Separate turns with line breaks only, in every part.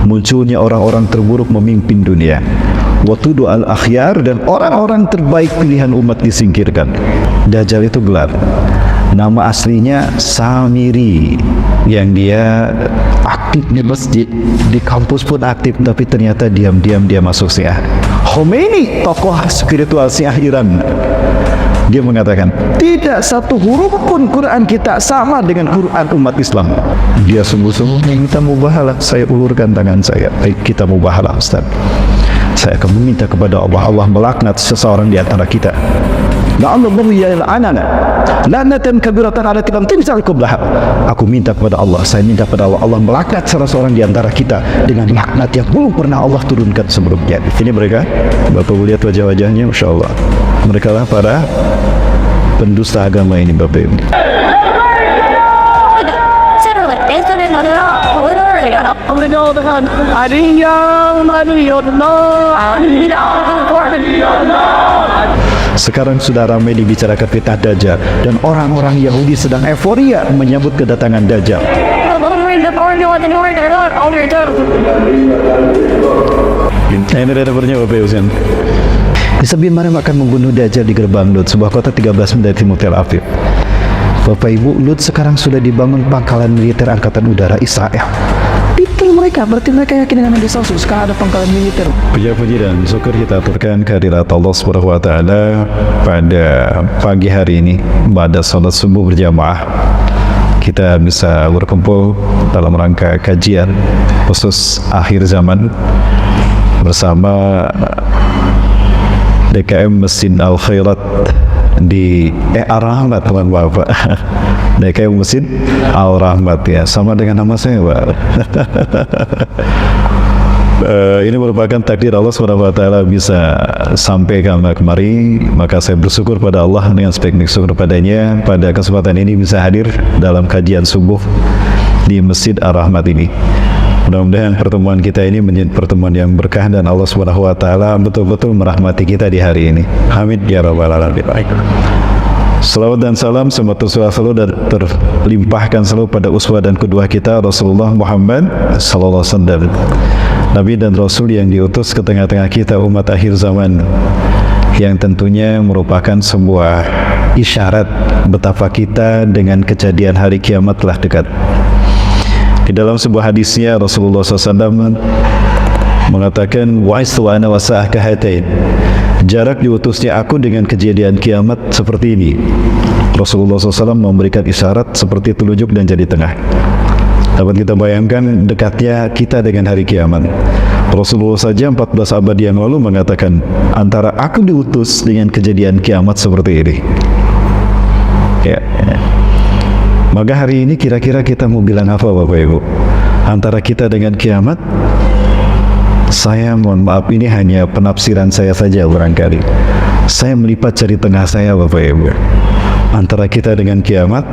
munculnya orang-orang terburuk memimpin dunia. Watudu al-akhyar, dan orang-orang terbaik pilihan umat disingkirkan. Dajjal itu gelar. Nama aslinya Samiri, yang dia aktif di masjid, di kampus pun aktif, tapi ternyata diam-diam dia masuk Syiah. Khomeini, tokoh spiritual Syiah Iran, dia mengatakan tidak satu huruf pun Quran kita sama dengan Quran umat Islam. Dia sungguh-sungguh meminta mubahalah. Saya ulurkan tangan saya, baik, kita mubahalah Ustaz. Saya akan meminta kepada Allah, Allah melaknat seseorang di antara kita. La'allahu yal'anana lanatan kabiratan allati lam tunzal qablaha. Aku minta kepada Allah, saya minta kepada Allah, Allah melaknat salah seorang di antara kita dengan laknat yang belum pernah Allah turunkan sebelumnya. Ini mereka, Bapak lihat wajah-wajahnya, Masya Allah. Mereka lah para pendusta agama ini, Bapak Ibu. Sekarang sudah ramai dibicarakan fitnah Dajjal, dan orang-orang Yahudi sedang euforia menyambut kedatangan Dajjal. Ini redapernya Bapak Ibu. Disebut mereka akan membunuh Dajjal di gerbang Lut, sebuah kota 13 mil dari timur Tel Aviv. Bapak Ibu, Lut sekarang sudah dibangun pangkalan militer angkatan udara Israel. Itu mereka, berarti mereka yakin dengan Nabi Sallallahu sekarang ada pangkalan militer. Puji-puji dan syukur kita aturkan kehadirat Allah Subhanahu wa taala pada pagi hari ini pada salat subuh berjamaah. Kita bisa berkumpul dalam rangka kajian khusus akhir zaman bersama DKM Masjid Al-Khairat di Ar-Rahmat, teman Bapak. DKM Masjid Al-Rahmat, ya, sama dengan nama saya, Pak. Ini merupakan takdir Allah SWT bisa sampai kemari, maka saya bersyukur pada Allah dengan sebaik-baik syukur padanya. Pada kesempatan ini bisa hadir dalam kajian subuh di Masjid Ar-Rahmat ini. Mudah-mudahan pertemuan kita ini menjadi pertemuan yang berkah dan Allah SWT betul-betul merahmati kita di hari ini. Amin ya rabbal alamin. Salawat dan salam semoga selalu dan terlimpahkan selalu pada uswah dan kedua kita Rasulullah Muhammad sallallahu alaihi wasallam, Nabi dan Rasul yang diutus ke tengah-tengah kita umat akhir zaman, yang tentunya merupakan sebuah isyarat betapa kita dengan kejadian hari kiamat telah dekat. Di dalam sebuah hadisnya Rasulullah SAW mengatakan wa'istu ana wasa'ah kahatain, jarak diutusnya aku dengan kejadian kiamat seperti ini. Rasulullah SAW memberikan isyarat seperti telunjuk dan jari tengah. Dapat kita bayangkan dekatnya kita dengan hari kiamat. Rasulullah saja 14 abad yang lalu mengatakan antara aku diutus dengan kejadian kiamat seperti ini, ya. Maka hari ini kira-kira kita mau bilang apa Bapak Ibu? Antara kita dengan kiamat, saya mohon maaf, ini hanya penafsiran saya saja barangkali. Saya melipat jari tengah saya Bapak Ibu. Antara kita dengan kiamat,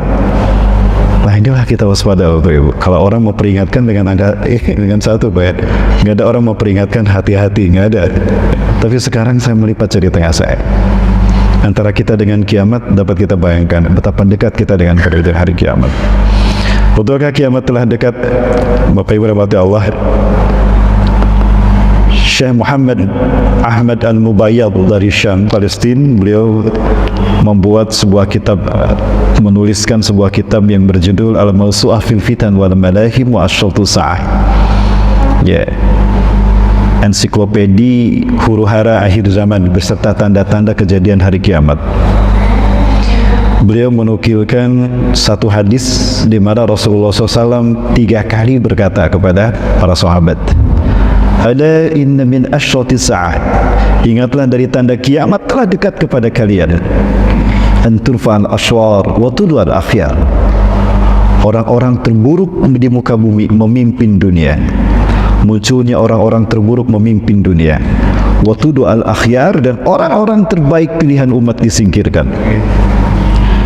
nah inilah kita waspada Bapak Ibu. Kalau orang mau peringatkan dengan angka dengan satu, Pak, nggak ada orang mau peringatkan hati-hati, nggak ada. Tapi sekarang saya melipat jari tengah saya. Antara kita dengan kiamat, dapat kita bayangkan betapa dekat kita dengan hari kiamat. Betulkah kiamat telah dekat? Bapak Ibu rahmati Allah, Syekh Muhammad Ahmad Al-Mubayyad dari Syam, Palestina, beliau membuat sebuah kitab, menuliskan sebuah kitab yang berjudul Al-Mawsu'ah fil Fitan wal Malahim wa Asyratu Sa'ah, ya, ensiklopedi huru-hara akhir zaman beserta tanda-tanda kejadian hari kiamat. Beliau menukilkan satu hadis di mana Rasulullah SAW 3 kali berkata kepada para sahabat, "Ala inna min asyrati sa'ah." Ingatlah dari tanda kiamat telah dekat kepada kalian. An turfa'al asywar wa tudwal akhyar. Orang-orang terburuk di muka bumi memimpin dunia. Munculnya orang-orang terburuk memimpin dunia. Watudu al-akhyar, dan orang-orang terbaik pilihan umat disingkirkan.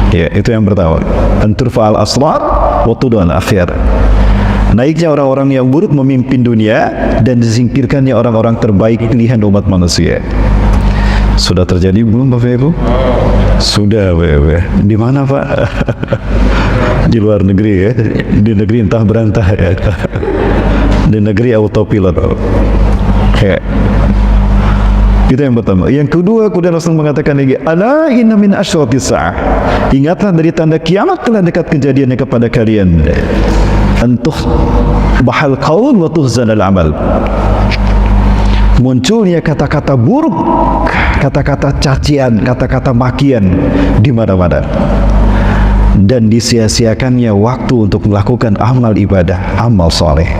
Ya, itu yang pertama. Anturfa al-asrar, watudu al-akhyar. Naiknya orang-orang yang buruk memimpin dunia dan disingkirkannya orang-orang terbaik pilihan umat manusia. Sudah terjadi belum Bapak Ibu? Sudah Bapak Ibu. Di mana Pak? Di luar negeri ya. Di negeri entah berantah ya. di negeri autopilot. Kayak itu yang pertama. Yang kedua, kemudian Rasul mengatakan lagi, ala inna min asyratis sa'ah, ingatlah dari tanda kiamat telah dekat kejadiannya kepada kalian, antuh bahal qaul wa tuhzanal amal, munculnya kata-kata buruk, kata-kata cacian, kata-kata makian di mana-mana, dan disia-siakannya waktu untuk melakukan amal ibadah, amal soleh.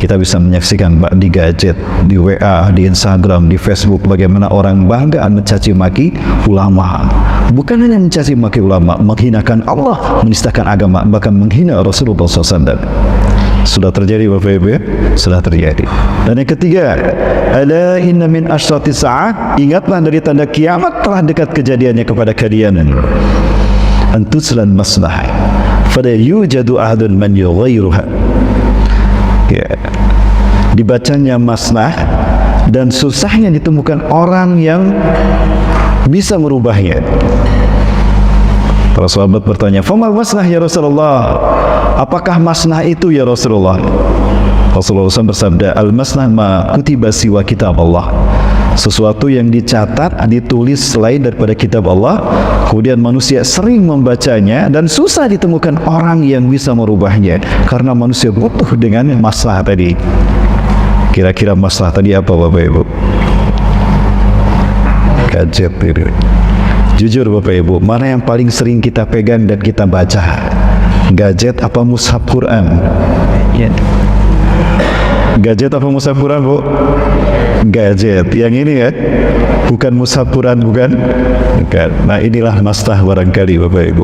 Kita bisa menyaksikan di gadget, di WA, di Instagram, di Facebook, bagaimana orang bangga mencaci maki ulama. Bukan hanya mencaci maki ulama, menghinakan Allah, menistakan agama, bahkan menghina Rasulullah SAW. Sudah terjadi Bapak Ibu ya? Sudah terjadi. Dan yang ketiga, ala inna min asyratis sa'ah, ingatlah dari tanda kiamat telah dekat kejadiannya kepada kalian, antuslan maslah fala yujadu ahadun man yughayyiruha. Ya, dibacanya masnah dan susahnya ditemukan orang yang bisa merubahnya. Para sahabat bertanya, "Famal masnah ya Rasulullah?" Apakah masnah itu ya Rasulullah? Rasulullah SAW bersabda, "Al-masnah ma kutiba siwa kitab Allah." Sesuatu yang dicatat, ditulis selain daripada kitab Allah, kemudian manusia sering membacanya dan susah ditemukan orang yang bisa merubahnya, karena manusia butuh dengan masalah tadi. Kira-kira masalah tadi apa Bapak Ibu? Gadget itu. Jujur Bapak Ibu, mana yang paling sering kita pegang dan kita baca? Gadget apa mushaf Quran? Gadget apa mushaf Quran, Bu? Gadget. Yang ini ya, bukan mushaf Quran, bukan? Nah, inilah masnah barangkali Bapak Ibu.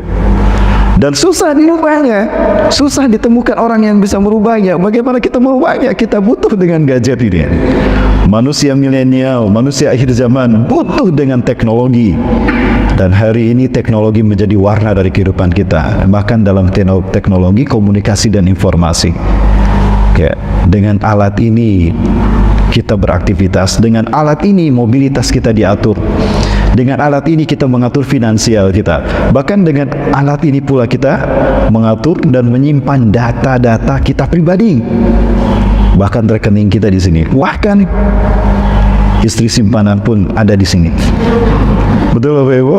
Dan susah dirubahnya, susah ditemukan orang yang bisa merubahnya. Bagaimana kita merubahnya? Kita butuh dengan gadget ini. Manusia milenial, manusia akhir zaman butuh dengan teknologi. Dan hari ini teknologi menjadi warna dari kehidupan kita. Bahkan dalam teknologi komunikasi dan informasi. Ya, dengan alat ini kita beraktivitas, dengan alat ini mobilitas kita diatur, dengan alat ini kita mengatur finansial kita, bahkan dengan alat ini pula kita mengatur dan menyimpan data-data kita pribadi, bahkan rekening kita di sini, bahkan istri simpanan pun ada di sini. Betul Bapak Ibu?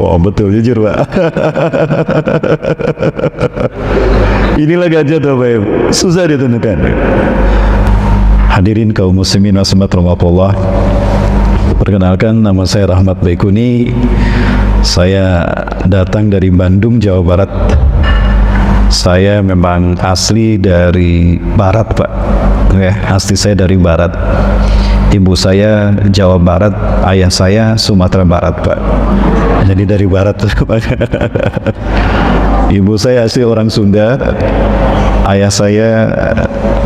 Oh betul, jujur Pak. Inilah gadget Bapak Ibu, susah ditentukan. Hadirin kaum muslimin rahimakumullah. Perkenalkan, nama saya Rahmat Baikuni. Saya datang dari Bandung, Jawa Barat. Saya memang asli dari Barat Pak. Ya, asli saya dari Barat. Ibu saya Jawa Barat, ayah saya Sumatera Barat Pak. Jadi dari Barat. Ibu saya asli orang Sunda, ayah saya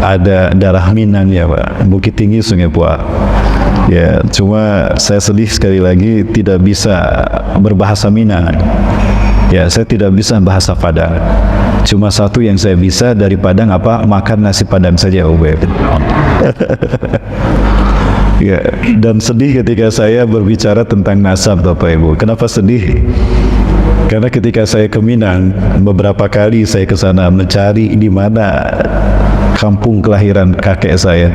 ada darah Minang ya Pak, Bukit Tinggi Sungai Buah. Ya, cuma saya sedih sekali lagi tidak bisa berbahasa Minang. Ya, saya tidak bisa bahasa Padang. Cuma satu yang saya bisa dari Padang apa? Makan nasi Padang saja Ube. Ya, dan sedih ketika saya berbicara tentang nasab Bapak Ibu. Kenapa sedih? Karena ketika saya ke Minang, beberapa kali saya ke sana mencari di mana kampung kelahiran kakek saya.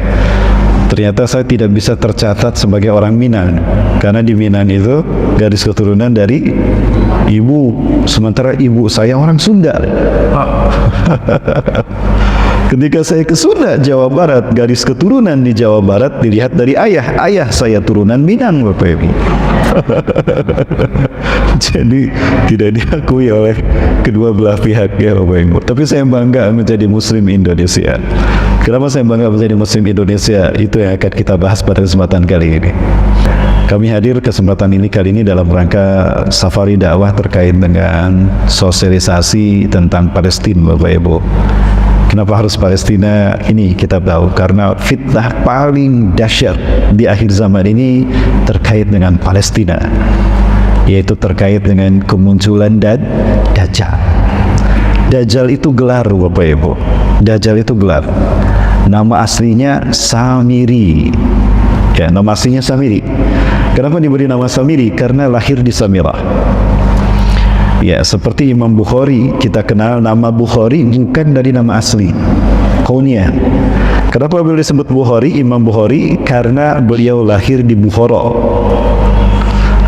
Ternyata saya tidak bisa tercatat sebagai orang Minang, karena di Minang itu garis keturunan dari ibu, sementara ibu saya orang Sunda. Ketika saya ke Sunda, Jawa Barat, garis keturunan di Jawa Barat dilihat dari ayah. Ayah saya turunan Minang, Bapak Ibu. Jadi tidak diakui oleh kedua belah pihak ya Bapak Ibu. Tapi saya bangga menjadi Muslim Indonesia. Kenapa saya bangga menjadi Muslim Indonesia? Itu yang akan kita bahas pada kesempatan kali ini. Kami hadir kesempatan ini kali ini dalam rangka safari dakwah terkait dengan sosialisasi tentang Palestina, Bapak Ibu. Kenapa harus Palestina? Ini kita tahu karena fitnah paling dahsyat di akhir zaman ini terkait dengan Palestina, yaitu terkait dengan kemunculan Dajjal. Dajjal itu gelar Bapak Ibu. Dajjal itu gelar. Nama aslinya Samiri. Ya, nama aslinya Samiri. Kenapa diberi nama Samiri? Karena lahir di Samirah. Ya, seperti Imam Bukhari, kita kenal nama Bukhari bukan dari nama asli. Konya. Kenapa beliau disebut Bukhari, Imam Bukhari? Karena beliau lahir di Bukhara.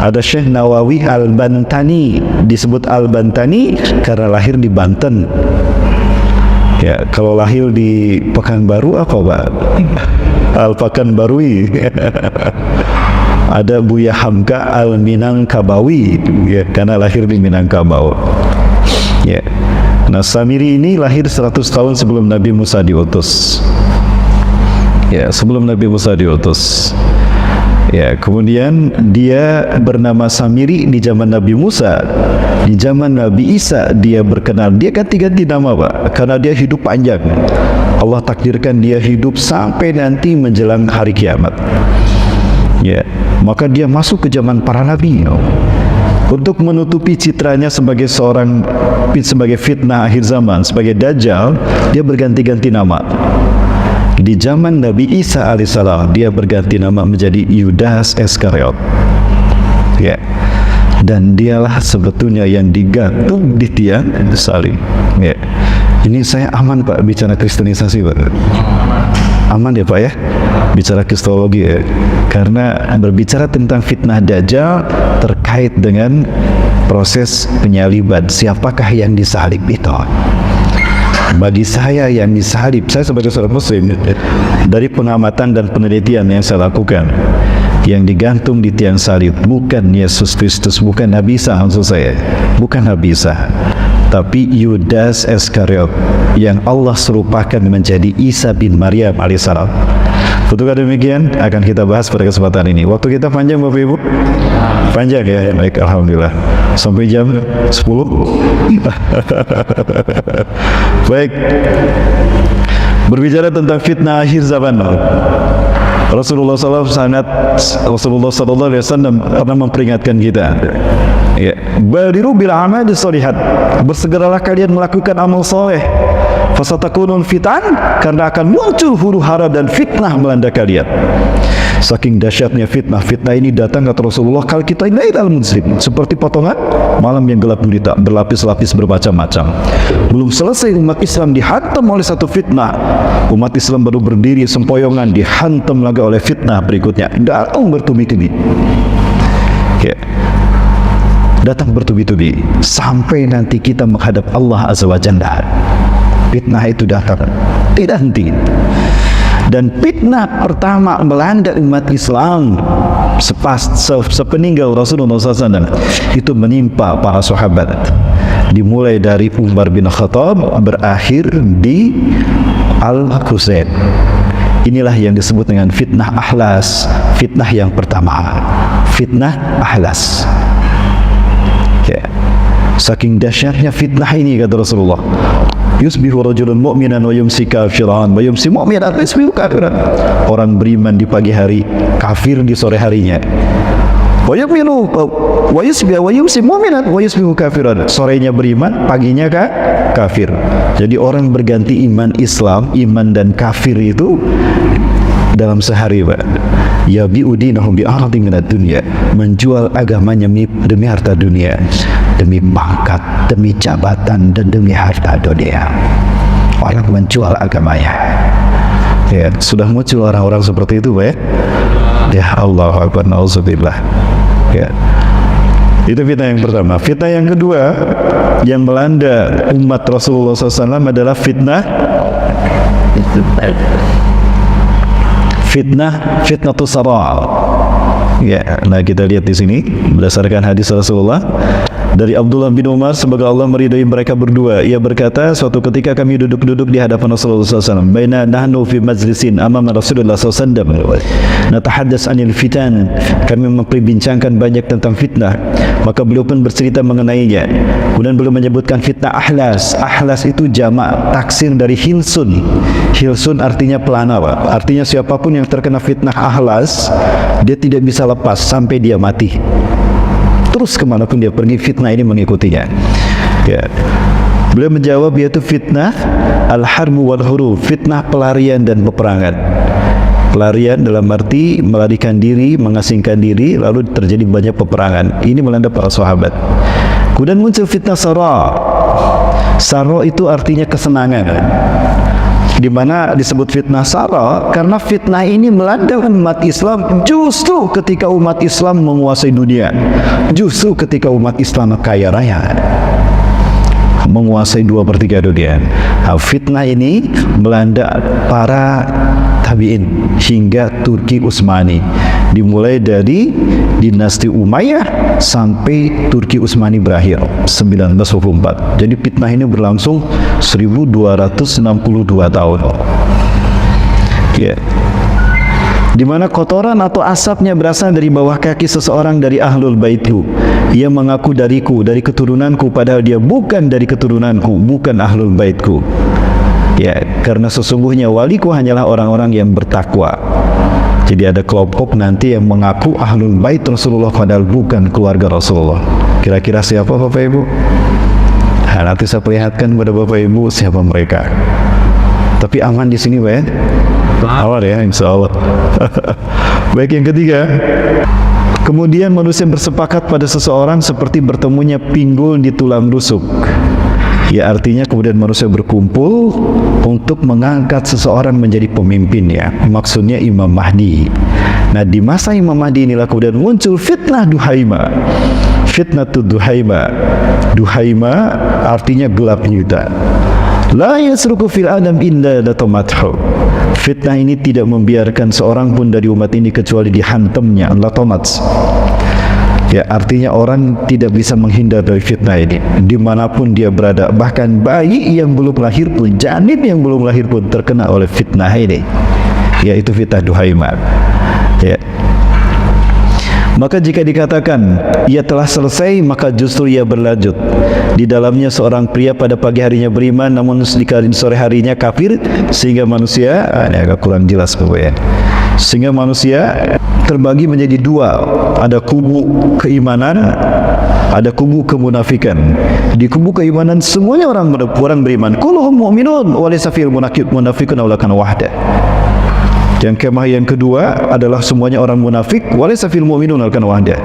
Ada Syekh Nawawi Al-Bantani, disebut Al-Bantani karena lahir di Banten. Ya, kalau lahir di Pekanbaru apa, Pak? Al-Pekanbarui. Ada Buya Hamka Al-Minangkabawi, ya, karena lahir di Minangkabau. Ya. Nah, Samiri ini lahir 100 tahun sebelum Nabi Musa diutus. Ya, sebelum Nabi Musa diutus. Ya, kemudian dia bernama Samiri di zaman Nabi Musa. Di zaman Nabi Isa dia berkenal. Dia ganti-ganti nama, Pak, karena dia hidup panjang. Allah takdirkan dia hidup sampai nanti menjelang hari kiamat. Ya, maka dia masuk ke zaman para nabi. Untuk menutupi citranya sebagai sebagai fitnah akhir zaman, sebagai dajjal, dia berganti-ganti nama. Di zaman Nabi Isa alaihissalam dia berganti nama menjadi Yudas Iskariot. Ya. Dan dialah sebetulnya yang digantung di tiang salib. Ya. Ini saya aman, Pak, bicara kristenisasi, Pak. Aman ya, Pak, ya? Bicara kristologi, ya. Karena berbicara tentang fitnah dajjal terkait dengan proses penyaliban. Siapakah yang disalib itu? Bagi saya yang disalib, saya sebagai seorang muslim, dari pengamatan dan penelitian yang saya lakukan, yang digantung di tiang salib bukan Yesus Kristus, bukan Nabi Isa, maksud saya, bukan Nabi Isa, tapi Yudas Iskariot yang Allah serupakan menjadi Isa bin Maryam alaihissalam. Ketika demikian akan kita bahas pada kesempatan ini. Waktu kita panjang, Bapak Ibu? Panjang, ya? Baik, alhamdulillah. Sampai jam 10. Baik. Berbicara tentang fitnah akhir zaman, Rasulullah sallallahu alaihi wasallam pernah memperingatkan kita. Ya, badiru bil amali shalihat. Bersegeralah kalian melakukan amal saleh. Fasatakunun fitan, karena akan muncul huru-hara dan fitnah melanda kalian. Saking dahsyatnya fitnah ini datang kata Rasulullah kalau kita lailal muslim, seperti potongan malam yang gelap gulita, berlapis-lapis bermacam-macam. Belum selesai umat Islam dihantam oleh satu fitnah, umat Islam baru berdiri sempoyongan dihantam lagi oleh fitnah berikutnya. Datang bertubi-tubi. Ya. Datang bertubi-tubi sampai nanti kita menghadap Allah Azza wa Jalla. Fitnah itu datang tidak henti. Dan fitnah pertama melanda umat Islam sepeninggal Rasulullah SAW itu menimpa para sahabat, dimulai dari Umar bin Khattab berakhir di Al-Husain. Inilah yang disebut dengan fitnah Ahlas. Fitnah yang pertama, fitnah Ahlas. Ya. Saking dahsyatnya fitnah ini kata Rasulullah, yusbihu rajulun mu'minan wa yumsi kafiran wa yumsi mu'minan wa yusbihu kafiran. Orang beriman di pagi hari, kafir di sore harinya. Wa yu'minu wa yumsi mu'minan wa yusbihu kafiran. Sorenya beriman, paginya kafir. Jadi orang berganti iman Islam, iman dan kafir itu dalam sehari, Pak. Ya bi'udinahum bi'ardi minad dunya, menjual agamanya demi harta dunia, demi pangkat, demi jabatan, dan demi harta dunia. Orang menjual agamanya. Ya, sudah muncul orang-orang seperti itu, Pak, ya. Ya Allah akbar, nauzubillah. Ya. Itu fitnah yang pertama. Fitnah yang kedua yang melanda umat Rasulullah SAW adalah fitnah fitnatus sara'. Ya, nah kita lihat di sini berdasarkan hadis Rasulullah dari Abdullah bin Umar, semoga Allah meridai mereka berdua. Ia berkata, suatu ketika kami duduk-duduk di hadapan Rasulullah SAW. Baina nahnu fi majlisin amama Rasulullah SAW. Natahaddas anil fitan. Kami memperbincangkan banyak tentang fitnah. Maka beliau pun bercerita mengenainya. Kemudian beliau menyebutkan fitnah Ahlas. Ahlas itu jamak taksir dari hilsun. Hilsun artinya pelana, Pak. Artinya siapapun yang terkena fitnah Ahlas, dia tidak bisa lepas sampai dia mati. Terus kemanapun dia pergi, fitnah ini mengikutinya. Ya. Beliau menjawab, yaitu fitnah al-harmu wal huruf, fitnah pelarian dan peperangan. Pelarian dalam arti melarikan diri, mengasingkan diri, lalu terjadi banyak peperangan. Ini melanda para sahabat. Kemudian muncul fitnah sara'. Sara' itu artinya kesenangan. di mana disebut fitnah Sara karena fitnah ini melanda umat Islam justru ketika umat Islam menguasai dunia, justru ketika umat Islam kaya raya, menguasai 2/3 dunia. Nah, fitnah ini melanda para tabi'in hingga Turki Utsmani, dimulai dari dinasti Umayyah sampai Turki Utsmani berakhir 1924. Jadi fitnah ini berlangsung 1262 tahun. Ya. Di mana kotoran atau asapnya berasal dari bawah kaki seseorang dari ahlul baitku. Ia mengaku dariku, dari keturunanku, padahal dia bukan dari keturunanku, bukan ahlul baitku. Ya, karena sesungguhnya waliku hanyalah orang-orang yang bertakwa. Jadi ada kelompok nanti yang mengaku ahlul bait Rasulullah padahal bukan keluarga Rasulullah. Kira-kira siapa Bapak Ibu? Nah, nanti saya perlihatkan kepada Bapak Ibu siapa mereka. Tapi aman di sini, Pak ya? Aman ya, insya Allah. Baik, yang ketiga, kemudian manusia bersepakat pada seseorang seperti bertemunya pinggul di tulang rusuk. Ya, artinya kemudian manusia berkumpul untuk mengangkat seseorang menjadi pemimpin, ya. Maksudnya Imam Mahdi. Nah, di masa Imam Mahdi inilah kemudian muncul fitnah Duhaima. Fitnatud Duhaima. Duhaima artinya gelap nyata. La yasruku fil adam illa latamathu. Fitnah ini tidak membiarkan seorang pun dari umat ini kecuali dihantamnya latamat. Ya, artinya orang tidak bisa menghindar dari fitnah ini dimanapun dia berada. Bahkan bayi yang belum lahir pun, janin yang belum lahir pun terkena oleh fitnah ini, yaitu fitnah Duhaima. Ya. Maka jika dikatakan ia telah selesai, maka justru ia berlanjut. Di dalamnya seorang pria pada pagi harinya beriman, namun di sore harinya kafir, sehingga manusia, ini agak kurang jelas ya. Sehingga manusia terbagi menjadi dua. Ada kubu keimanan, ada kubu kemunafikan. Di kubu keimanan semuanya orang beriman. Kulluhum mu'minun wa laysa fil munafiqun aw lakan wahda. Yang kemah yang kedua adalah semuanya orang munafik, walaysa fil mu'minun alkan wahda.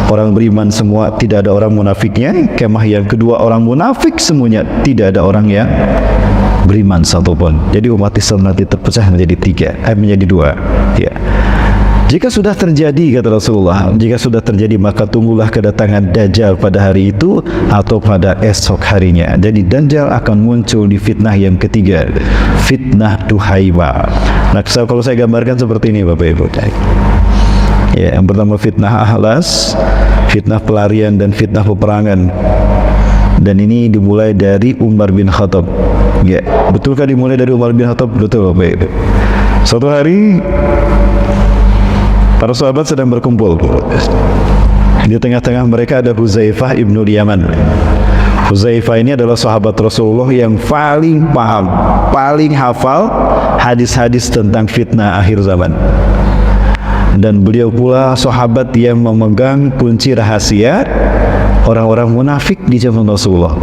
Orang beriman semua, tidak ada orang munafiknya. Kemah yang kedua orang munafik semuanya, tidak ada orang yang beriman satupun. Jadi umat Islam nanti terpecah menjadi menjadi dua. Ya. Jika sudah terjadi, kata Rasulullah, jika sudah terjadi maka tunggulah kedatangan Dajjal pada hari itu atau pada esok harinya. Jadi Dajjal akan muncul di fitnah yang ketiga, fitnah Duhaima. Nah, kalau saya gambarkan seperti ini Bapak Ibu. Ya, yang pertama fitnah ahlas, fitnah pelarian dan fitnah peperangan. Dan ini dimulai dari Umar bin Khattab. Ya, betulkah dimulai dari Umar bin Khattab? Betul Bapak Ibu. Suatu hari para sahabat sedang berkumpul. Di tengah-tengah mereka ada Huzaifah ibnul Yaman. Huzaifah ini adalah sahabat Rasulullah yang paling paham, paling hafal hadis-hadis tentang fitnah akhir zaman. Dan beliau pula sahabat yang memegang kunci rahasia orang-orang munafik di zaman Rasulullah.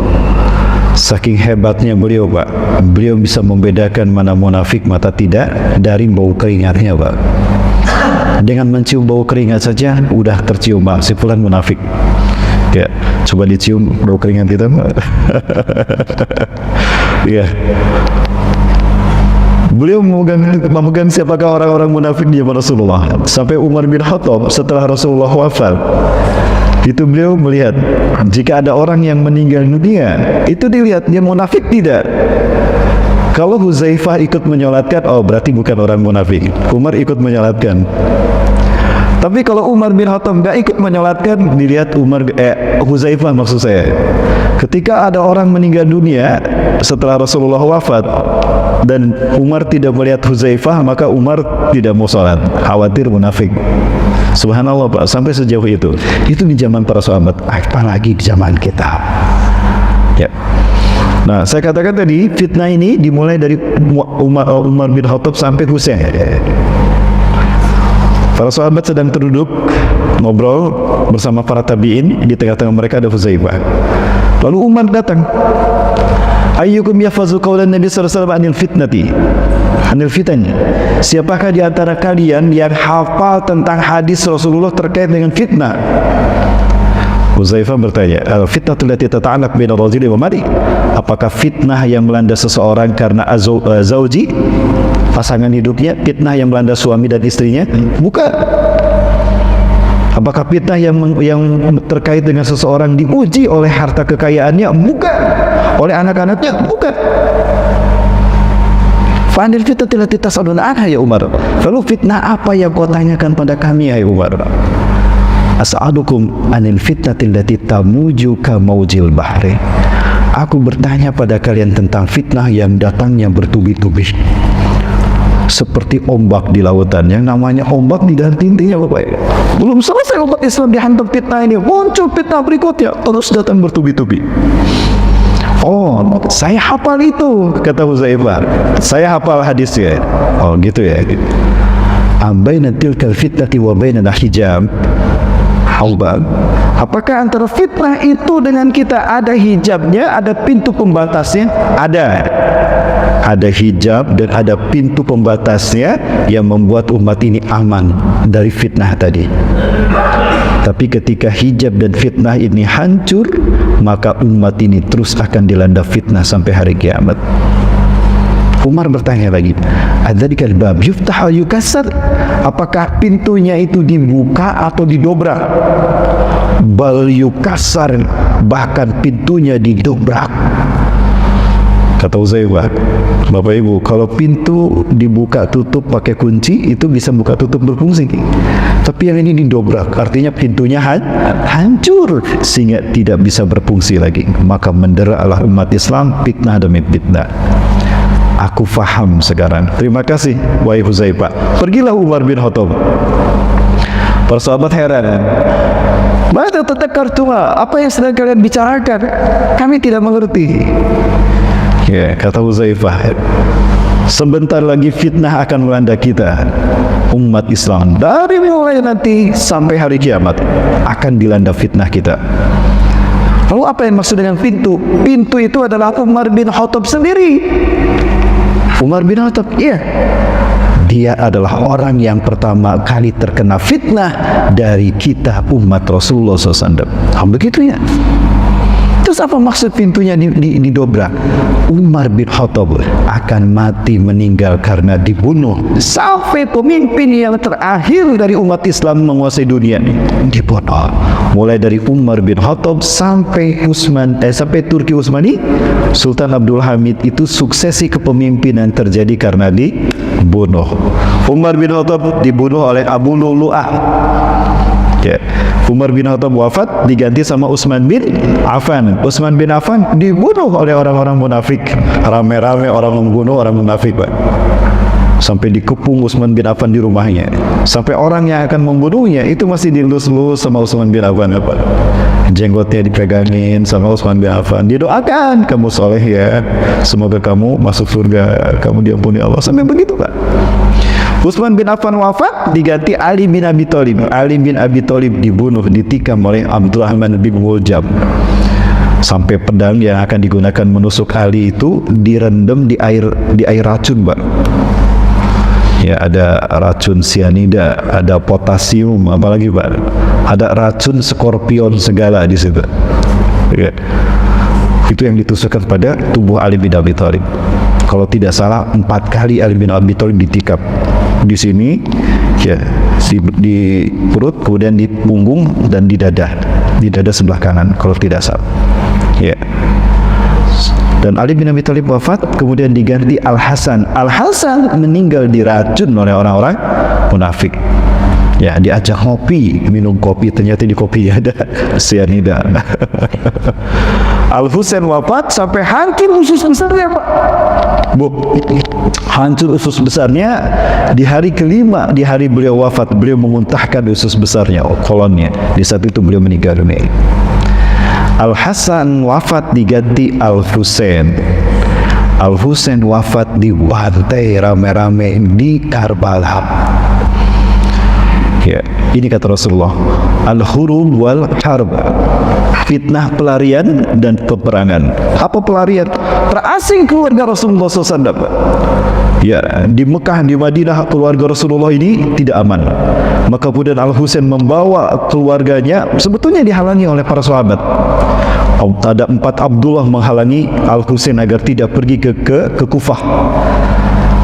Saking hebatnya beliau, Pak. Beliau bisa membedakan mana munafik mata tidak dari bau keringatnya, Pak. Dengan mencium bau keringat saja udah tercium, Pak, si fulan munafik. Ya, coba dicium bau keringat kita, Pak. Ya. Beliau memegang siapakah orang-orang munafik di zaman Rasulullah. Sampai Umar bin Khattab setelah Rasulullah wafat, itu beliau melihat jika ada orang yang meninggal dunia, itu dilihat dia munafik tidak. Kalau Huzaifah ikut menyolatkan, oh berarti bukan orang munafik. Umar ikut menyolatkan. Tapi kalau Umar bin Khattab nggak ikut menyolatkan, dilihat Huzaifah maksud saya. Ketika ada orang meninggal dunia setelah Rasulullah wafat dan Umar tidak melihat Huzaifah, maka Umar tidak mau sholat, khawatir munafik. Subhanallah, Pak, sampai sejauh itu. Itu di zaman para sahabat, apalagi di zaman kita. Ya. Nah, saya katakan tadi fitnah ini dimulai dari Umar bin Khattab sampai Husain. Para sahabat sedang terduduk ngobrol bersama para tabi'in, di tengah-tengah mereka ada Huzaifah. Lalu Umar datang. Ayyukum yahfazu qaulan Nabi sallallahu alaihi wasallam anil fitan. Siapakah di antara kalian yang hafal tentang hadis Rasulullah terkait dengan fitnah? Huzaifah bertanya, al-fitnatu allati tata'allaq baina rajuli wa mali? Apakah fitnah yang melanda seseorang karena zauji, pasangan hidupnya, fitnah yang melanda suami dan istrinya? Bukan. Apakah fitnah yang terkait dengan seseorang diuji oleh harta kekayaannya? Bukan. Oleh anak-anaknya? Bukan. Fa'anil fitnati allati tas'aluna anha ya Umar. Lalu fitnah apa yang kau tanyakan pada kami ya Umar? As'alukum anil fitnati allati tamuju ka maujil bahri. Aku bertanya pada kalian tentang fitnah yang datangnya bertubi-tubi seperti ombak di lautan. Yang namanya ombak tidak henti-hentinya Bapak. Belum selesai umat Islam dihantam fitnah ini, muncul fitnah berikutnya, terus datang bertubi-tubi. Oh, saya hafal itu, kata Huzaifah. Saya hafal hadisnya. Oh gitu ya. Ambaina tilkal fitnati wa bainana hijab. Apakah antara fitnah itu dengan kita ada hijabnya, ada pintu pembatasnya? Ada hijab dan ada pintu pembatasnya yang membuat umat ini aman dari fitnah tadi. Tapi ketika hijab dan fitnah ini hancur, maka umat ini terus akan dilanda fitnah sampai hari kiamat. Umar bertanya lagi, adzzalikal bab yuftah wa yukassar? Apakah pintunya itu dibuka atau didobrak? Bal yukassar, bahkan pintunya didobrak. Kata Huzaifah, Bapak Ibu, kalau pintu dibuka tutup pakai kunci itu bisa buka tutup berfungsi. Tapi yang ini didobrak, artinya pintunya hancur sehingga tidak bisa berfungsi lagi. Maka menderalah umat Islam fitnah demi fitnah. Aku faham sekarang. Terima kasih wahai Huzaifah. Pergilah Umar bin Khattab. Para sahabat heran. Mata tatakartuma, apa yang sedang kalian bicarakan? Kami tidak mengerti. Ya, kata Huzaifah, sebentar lagi fitnah akan melanda kita umat Islam. Dari mulai nanti sampai hari kiamat akan dilanda fitnah kita. Lalu apa yang maksud dengan pintu? Pintu itu adalah Umar bin Khattab sendiri. Umar bin Khattab, iya, dia adalah orang yang pertama kali terkena fitnah dari kita umat Rasulullah SAW. Begitu ya. Terus apa maksud pintunya didobrak? Umar bin Khattab akan mati, meninggal karena dibunuh. Sampai pemimpin yang terakhir dari umat Islam menguasai dunia dibunuh. Mulai dari Umar bin Khattab sampai sampai Turki Utsmani, Sultan Abdul Hamid itu suksesi kepemimpinan terjadi karena dibunuh. Umar bin Khattab dibunuh oleh Abu Lu'lu'ah. Ya. Umar bin Khattab wafat, diganti sama Utsman bin Affan. Utsman bin Affan dibunuh oleh orang-orang munafik. Rame-rame orang membunuh orang munafik, Pak. Sampai dikepung Utsman bin Affan di rumahnya. Sampai orang yang akan membunuhnya itu masih dilus-lus sama Utsman bin Affan, Pak. Jenggotnya dipegangin sama Utsman bin Affan. Didoakan, kamu soleh ya, semoga kamu masuk surga, kamu diampuni Allah. Sampai begitu, Pak. Utsman bin Affan wafat, diganti Ali bin Abi Thalib. Ali bin Abi Thalib dibunuh, ditikam oleh Abdurrahman bin Muljam. Sampai pedang yang akan digunakan menusuk Ali itu direndam di air racun, Pak. Ya, ada racun sianida, ada potasium, apalagi Pak, ada racun skorpion segala di situ. Ya. Itu yang ditusukkan pada tubuh Ali bin Abi Thalib. Kalau tidak salah 4 kali Ali bin Abi Thalib ditikam. Di sini, ya, di perut, kemudian di punggung dan di dada sebelah kanan, kalau tidak salah. Ya. Dan Ali bin Abi Thalib wafat, kemudian diganti Al Hasan. Al Hasan meninggal diracun oleh orang-orang munafik. Ya, diajak kopi, minum kopi, ternyata di kopinya ada sianida. Al Husain wafat, sampai hancur usus besarnya, Pak. Hancur usus besarnya di hari kelima, di hari beliau wafat, beliau memuntahkan usus besarnya, kolonnya. Di saat itu beliau meninggal dunia. Al Hasan wafat, diganti Al Husain. Al Husain wafat dibantai rame-rame di Karbala. Ya, ini kata Rasulullah, al-hurub wal harb, fitnah pelarian dan peperangan. Apa pelarian? Terasing keluarga Rasulullah SAW. Ya, di Mekah, di Madinah, keluarga Rasulullah ini tidak aman. Maka kemudian Al-Husain membawa keluarganya, sebetulnya dihalangi oleh para sahabat. Ada 4 Abdullah menghalangi Al-Husain agar tidak pergi ke Kufah.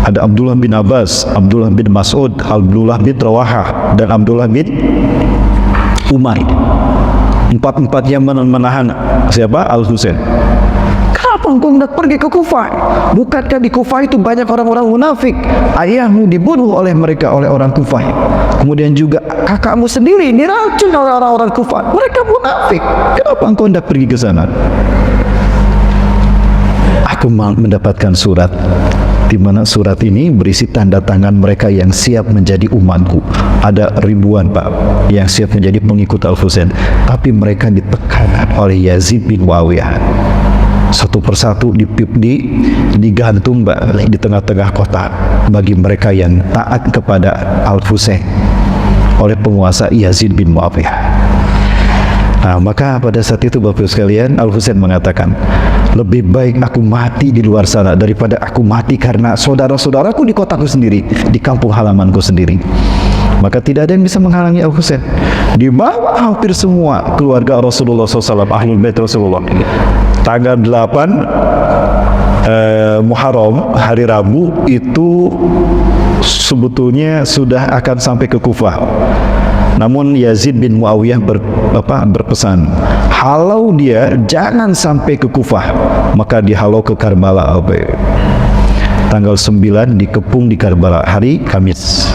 Ada Abdullah bin Abbas, Abdullah bin Mas'ud, Abdullah bin Rawahah, dan Abdullah bin Umar. 4-empatnya menahan siapa? Al-Husain. Kenapa engkau hendak pergi ke Kufah? Bukankah di Kufah itu banyak orang-orang munafik? Ayahmu dibunuh oleh mereka, oleh orang Kufah. Kemudian juga kakakmu sendiri diracun oleh orang-orang Kufah. Mereka munafik. Kenapa engkau hendak pergi ke sana? Aku mendapatkan surat, di mana surat ini berisi tanda tangan mereka yang siap menjadi umatku. Ada ribuan, Pak, yang siap menjadi pengikut Al-Husain, tapi mereka ditekan oleh Yazid bin Muawiyah. Satu persatu digantung, Pak, di tengah-tengah kota bagi mereka yang taat kepada Al-Husain oleh penguasa Yazid bin Muawiyah. Nah, maka pada saat itu Bapak sekalian, Al-Husain mengatakan, lebih baik aku mati di luar sana daripada aku mati karena saudara-saudaraku di kotaku sendiri, di kampung halamanku sendiri. Maka tidak ada yang bisa menghalangi Al-Husain. Di bawah hampir semua keluarga Rasulullah SAW, Ahlul Bait Rasulullah. Tanggal 8 Muharram, hari Rabu, itu sebetulnya sudah akan sampai ke Kufah. Namun Yazid bin Muawiyah berpesan, halau dia jangan sampai ke Kufah, maka dihalau ke Karbala. Tanggal 9 dikepung di Karbala, hari Kamis.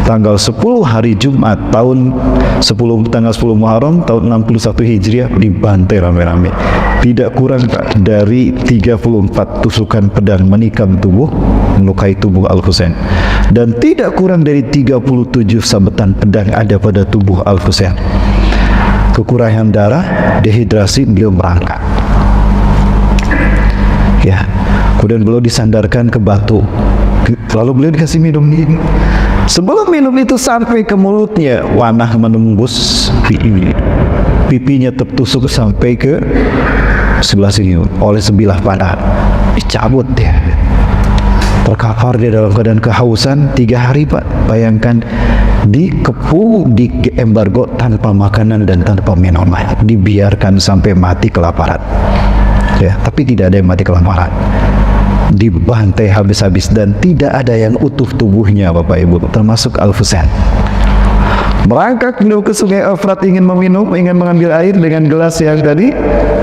Tanggal 10 hari Jumat tanggal 10 Muharram tahun 61 Hijriah dibantai rame-rame. Tidak kurang dari 34 tusukan pedang menikam tubuh, melukai tubuh Al-Husain, dan tidak kurang dari 37 sabetan pedang ada pada tubuh Al-Husain. Kekurangan darah, dehidrasi, beliau merangkak. Ya, kemudian beliau disandarkan ke batu, lalu beliau dikasih minum. Sebelum minum itu sampai ke mulutnya, wanah menembus pipinya tertusuk sampai ke sebelah sini oleh sebilah panah. Dicabut dia, terkapar dia dalam keadaan kehausan 3 hari, Pak. Bayangkan, dikepung, di embargo tanpa makanan dan tanpa minuman, dibiarkan sampai mati kelaparan. Ya, tapi tidak ada yang mati kelaparan. Dibantai habis-habis dan tidak ada yang utuh tubuhnya, Bapak Ibu, termasuk Al-Husain. Merangkak beliau ke sungai Efrat, ingin meminum, ingin mengambil air dengan gelas yang tadi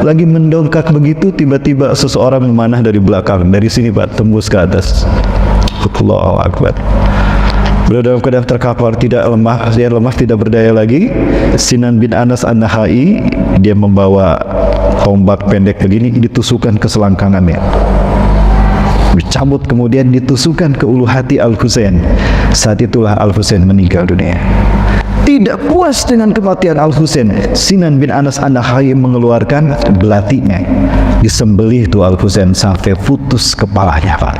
lagi mendongkak begitu, tiba-tiba seseorang memanah dari belakang, dari sini, Pak, tembus ke atas. Allahu Akbar. Beliau dalam keadaan terkapar, tidak lemah, tidak berdaya lagi. Sinan bin Anas An-Nahai, dia membawa tombak pendek begini, ditusukkan ke selangkangannya, dicabut, kemudian ditusukkan ke ulu hati Al-Husain. Saat itulah Al-Husain meninggal dunia. Tidak puas dengan kematian Al-Husain, Sinan bin Anas An-Nahai mengeluarkan belatinya, disembelih itu Al-Husain sampai putus kepalanya, Pak.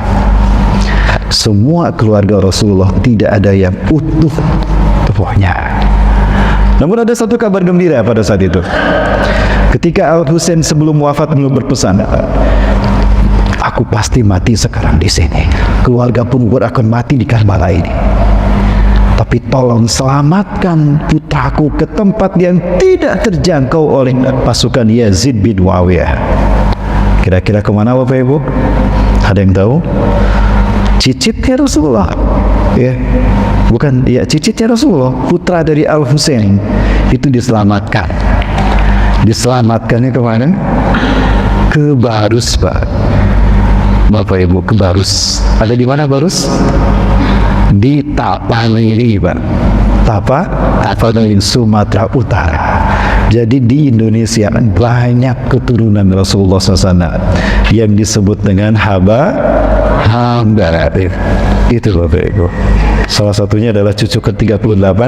Semua keluarga Rasulullah tidak ada yang utuh tubuhnya. Namun ada satu kabar gembira pada saat itu. Ketika Al-Husain sebelum wafat beliau berpesan, aku pasti mati sekarang di sini. Keluarga pun akan mati di Karbala ini. Tapi tolong selamatkan putraku ke tempat yang tidak terjangkau oleh pasukan Yazid bin Muawiyah. Kira-kira kemana, Bapak Ibu? Ada yang tahu? Cicitnya Rasulullah. Ya, bukan, ya, cicitnya Rasulullah, putra dari Al-Husain itu diselamatkan. Diselamatkannya kemana? Ke Barus, Pak. Bapak Ibu, ke Barus. Ada di mana Barus? Di Tapanuli, Pak. Tapanuli, Sumatera Utara. Jadi di Indonesia banyak keturunan Rasulullah SAW yang disebut dengan Hamba. Itu, Bapak Ibu. Salah satunya adalah cucu ke-38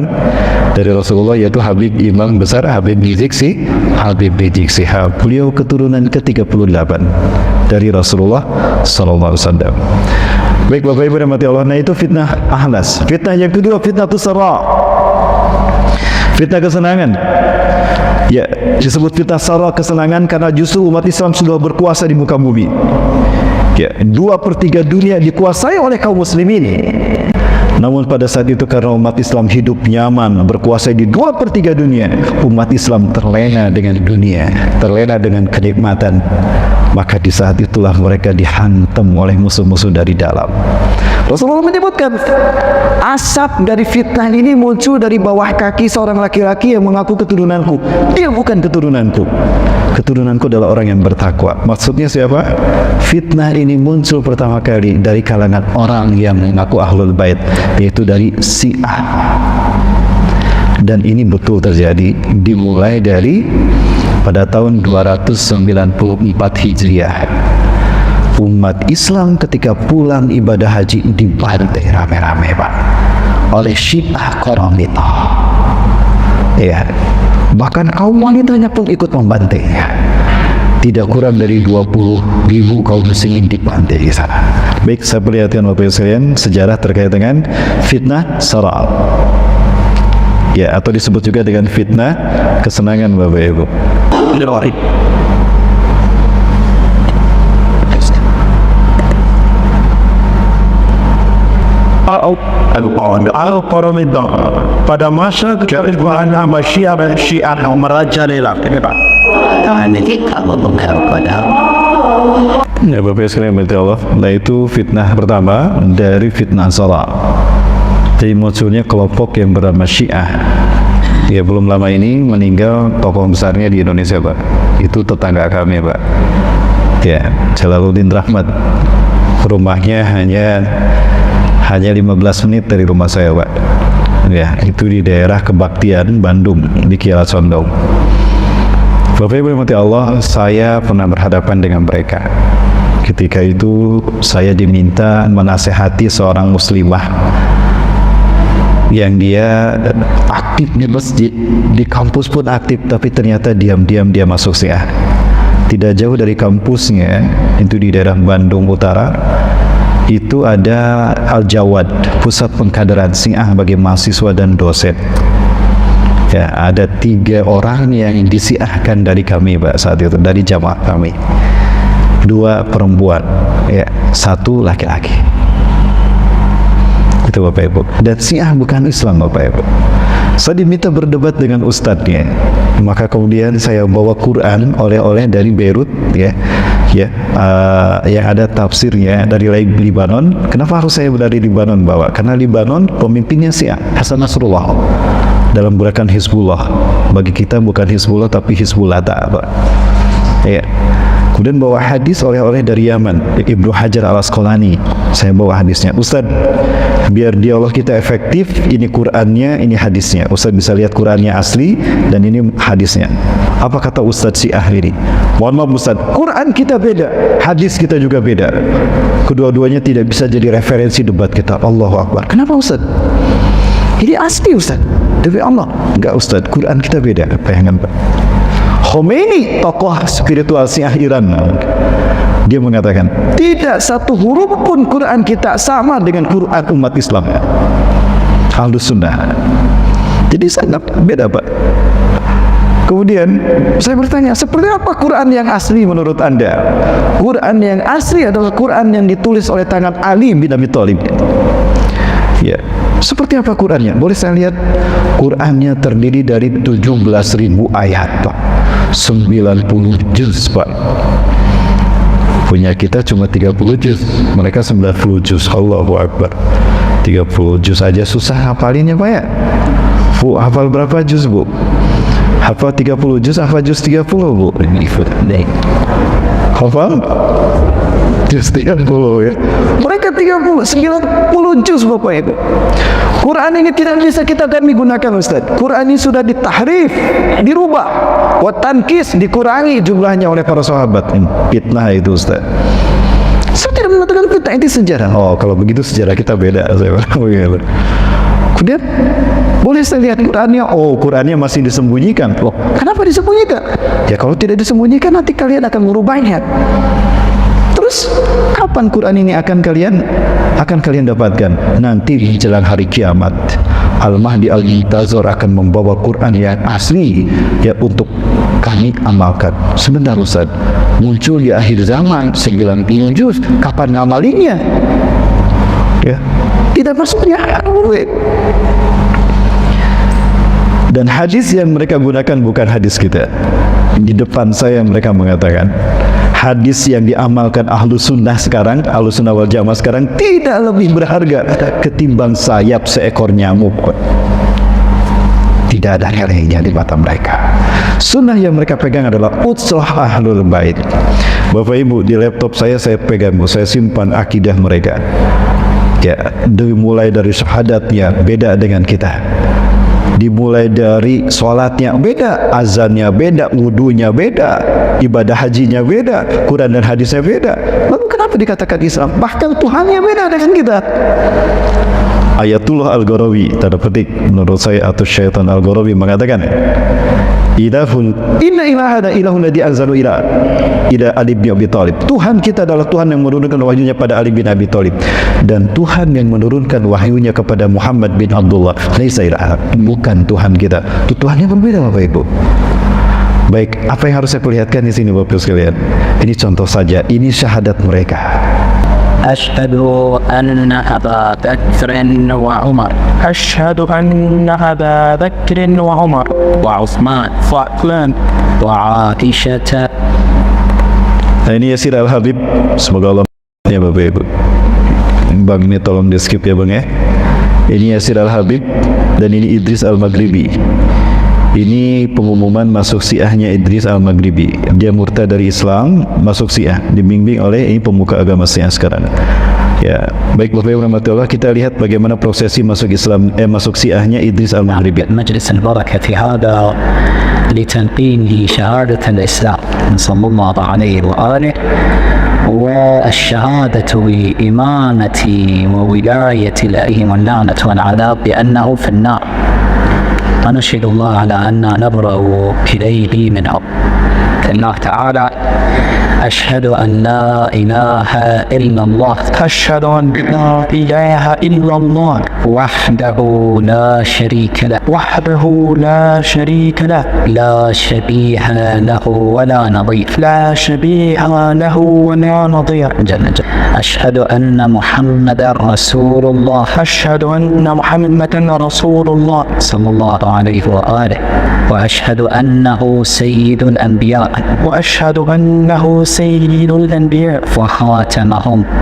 dari Rasulullah, yaitu Habib Imam Besar Habib Rizik Syihab. Beliau keturunan ke-38 dari Rasulullah SAW. Baik, Bapak Ibu rahmati Allah. Nah, itu fitnah Ahlas. Fitnah yang kedua, fitnah Tusara, fitnah kesenangan. Ya, disebut fitnah Sara, kesenangan, karena justru umat Islam sudah berkuasa di muka bumi. Ya, 2/3 dunia dikuasai oleh kaum muslimin. Namun pada saat itu karena umat Islam hidup nyaman, berkuasa di 2/3 dunia, umat Islam terlena dengan dunia, terlena dengan kenikmatan. Maka di saat itulah mereka dihantam oleh musuh-musuh dari dalam. Rasulullah menyebutkan, asap dari fitnah ini muncul dari bawah kaki seorang laki-laki yang mengaku keturunanku. Dia bukan keturunanku. Keturunanku adalah orang yang bertakwa. Maksudnya siapa? Fitnah ini muncul pertama kali dari kalangan orang yang mengaku ahlul bait, yaitu dari Syiah. Dan ini betul terjadi, dimulai dari pada tahun 294 Hijriah. Umat Islam ketika pulang ibadah haji dibantai rame-rame, Pak, oleh Syiah Qaramithah. Ya, bahkan kaum wanitanya pun ikut membantainya. Tidak kurang dari 20.000 kaum muslimin dibantai di sana. Baik, saya perlihatkan Bapak Ibu sekalian sejarah terkait dengan fitnah Sara. Ya, atau disebut juga dengan fitnah kesenangan, Bapak Ibu.
Al-Qaramithah pada masa kekhalifahan Abbasiyah dan Syiah merajalela.
Ya, Bapak Ibu sekalian, Allah. Nah, itu fitnah pertama dari fitnah Sara. Jadi munculnya kelompok yang bernama Syiah. Ya, belum lama ini meninggal tokoh besarnya di Indonesia, Pak. Itu tetangga kami, Pak. Ya, Jalaluddin Rahmat. Rumahnya hanya 15 menit dari rumah saya, Pak. Ya, itu di daerah Kebaktian, Bandung, di Kiara Condong. Bapak Ibu yang Allah, saya pernah berhadapan dengan mereka. Ketika itu saya diminta menasehati seorang muslimah yang dia aktif di masjid, di kampus pun aktif, tapi ternyata diam-diam dia masuk Syiah. Tidak jauh dari kampusnya, itu di daerah Bandung Utara, itu ada Al-Jawad, pusat pengkaderan Syiah bagi mahasiswa dan dosen. Ya, ada 3 orang yang disiahkan dari kami, Pak, saat itu, dari jamaah kami. 2 perempuan, ya, 1 laki-laki. Itu Bapak Ibu. Dan Syiah bukan Islam, Bapak Ibu. Saya diminta berdebat dengan ustadznya. Maka kemudian saya bawa Quran oleh-oleh dari Beirut, ya, yang ada tafsirnya dari Libanon. Kenapa harus saya dari Libanon bawa? Karena Libanon pemimpinnya Syiah, Hasan Nasrullah, dalam gerakan Hizbullah. Bagi kita bukan Hizbullah tapi Hizbullah, Pak. Ya. Kemudian bawa hadis oleh-oleh dari Yaman, Ibnu Hajar Al-Asqalani. Saya bawa hadisnya. Ustaz, biar dialog kita efektif, ini Qur'annya, ini hadisnya. Ustaz bisa lihat Qur'annya asli dan ini hadisnya. Apa kata Ustaz Syiah ini? Mohon maaf Ustaz, Qur'an kita beda, hadis kita juga beda. Kedua-duanya tidak bisa jadi referensi debat kita. Allahu Akbar. Kenapa Ustaz? Ini asli Ustaz. Demi Allah. Enggak Ustaz, Qur'an kita beda. Bayangkan Pak. Khomeini, tokoh spiritual Syiah Iran, dia mengatakan tidak satu huruf pun Quran kita sama dengan Quran umat Islam, Ahlus Sunnah. Jadi sangat beda, Pak. Kemudian saya bertanya, seperti apa Quran yang asli menurut Anda? Quran yang asli adalah Quran yang ditulis oleh tangan Ali bin Abi Thalib. Ya, seperti apa Qurannya? Boleh saya lihat? Qurannya terdiri dari 17.000 ayat, Pak. 90 juz, Pak. Punya kita cuma 30 juz, mereka 90 juz. Allahu Akbar. 30 juz aja susah hafalinnya, Pak, ya. Bu, hafal berapa juz, Bu? Hafal 30 juz, hafal juz 30, Bu. Hafal juz 30, ya. Mereka 90 juz, Bapak Ibu. Quran ini tidak bisa kita kami gunakan, Ustaz. Quran ini sudah ditahrif, dirubah, wa tankis, dikurangi jumlahnya oleh para sahabat. Fitnah itu, Ustaz. Saya tidak mengatakan fitnah, itu sejarah. Oh, kalau begitu sejarah kita beda. Kemudian boleh saya lihat Qurannya? Oh, Qurannya masih disembunyikan. Loh, kenapa disembunyikan? Ya kalau tidak disembunyikan nanti kalian akan merubahnya. Terus kapan Quran ini akan kalian dapatkan? Nanti menjelang hari kiamat. Al-Mahdi Al-Muntazir akan membawa Quran yang asli ya untuk kami amalkan. Sebentar Ustaz, muncul di akhir zaman 90 juz, kapan ngamalinya? Ya, tidak masuknya. Dan hadis yang mereka gunakan bukan hadis kita. Di depan saya mereka mengatakan hadis yang diamalkan ahlu sunnah sekarang, ahlu sunnah wal jamaah sekarang tidak lebih berharga ketimbang sayap seekor nyamuk. Tidak ada nilainya di mata mereka. Sunnah yang mereka pegang adalah utslah ahlul bait. Bapak Ibu, di laptop saya pegang, saya simpan akidah mereka. Ya, dimulai dari syahadatnya beda dengan kita. Dimulai dari sholatnya beda, azannya beda, wudunya beda, ibadah hajinya beda, Quran dan hadisnya beda. Lalu kenapa dikatakan Islam? Bahkan Tuhannya beda dengan kita. Ayatullah Al-Gharawi, tanda petik menurut saya atau Syaitan Al-Gharawi mengatakan, inna ilahana ilahun ladzi anzalu ila Ali bin Abi Thalib. Tuhan kita adalah Tuhan yang menurunkan wahyunya pada Ali bin Abi Thalib, dan Tuhan yang menurunkan wahyunya kepada Muhammad bin Abdullah. Laisa ilaha, bukan Tuhan kita. Itu Tuhan yang berbeda, Bapak Ibu. Baik, apa yang harus saya perlihatkan di sini, Bapak Ibu sekalian? Ini contoh saja, ini syahadat mereka.
أشهد أن أبا بكر وعمر
أشهد أن أبا بكر وعمر
وعثمان وعائشة.
Nah, ini Yasir Al-Habib, semoga Allah ya Bapak Ibu. Bang ini tolong di skip ya Bang ya. Ini Yasir Al-Habib dan ini Idris Al-Maghribi. Ini pengumuman masuk Syiahnya Idris Al-Maghribi. Dia murtad dari Islam, masuk Syiah, dibimbing oleh ini pemuka agama Syiah sekarang. Ya, baik Bapak Ibu rahmatullah, kita lihat bagaimana prosesi masuk Islam masuk Syiahnya Idris Al-Maghribi.
مجلس البركة هذا لتلقينه شهادة الإسلام صلى الله عليه وآله، والشهادة بإمامة وولاية الأئمة واللعنة والعذاب بأنه في النار. ونشهد الله على أن نبرأ إليه منه. الله تعالى أشهد أن لا إله إلا الله
أشهد أن لا إله إلا الله
وحده لا شريك له
وحده لا شريك له
لا شبيه له ولا نظير
لا شبيه له ولا نظير
جل جل. أشهد أن محمدا رسول الله
أشهد أن محمدا رسول الله
صلى الله عليه وآله، وأشهد أنه سيد الأنبياء
وأشهد أنه سيد الأنبياء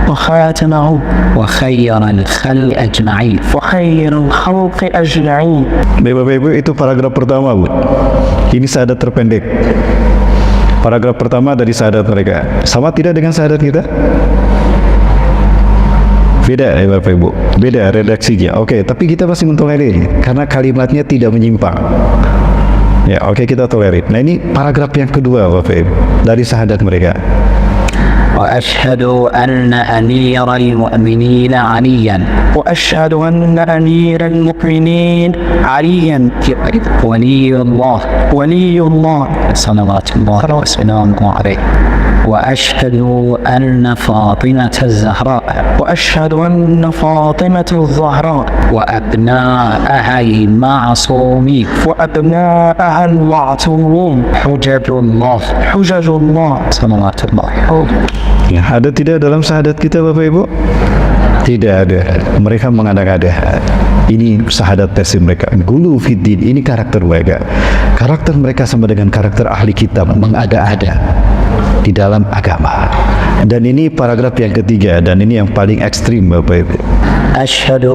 وخاتمهم
وخير
الخلق أجمعين.
وخير الخلق أجمعين.
Bapak Ibu, itu paragraf pertama Bu. Ini syahadat terpendek. Paragraf pertama dari syahadat mereka. Sama tidak dengan syahadat kita? Beda ya Bapak Ibu, beda redaksinya. Oke, tapi kita masih mentolerir karena kalimatnya tidak menyimpang. Ya, oke, kita tolerir. Nah, ini paragraf yang kedua Bapak Ibu dari syahadat mereka.
وأشهد أن أمير المؤمنين عليا
وأشهد أن أمير المؤمنين عليا
ولي الله صلوات الله وسلامه عليه. وأشهد أن فاطمة الزهراء وأبناءها المعصومين حجج الله صلوات الله.
Ya, ada tidak dalam syahadat kita Bapak Ibu? Tidak ada. Mereka mengada-ngada. Ini syahadat versi mereka. Gulu fiddin, ini karakter mereka. Karakter mereka sama dengan karakter ahli kitab, mengada-ada di dalam agama. Dan ini paragraf yang ketiga, dan ini yang paling ekstrim Bapak Ibu.
أشهد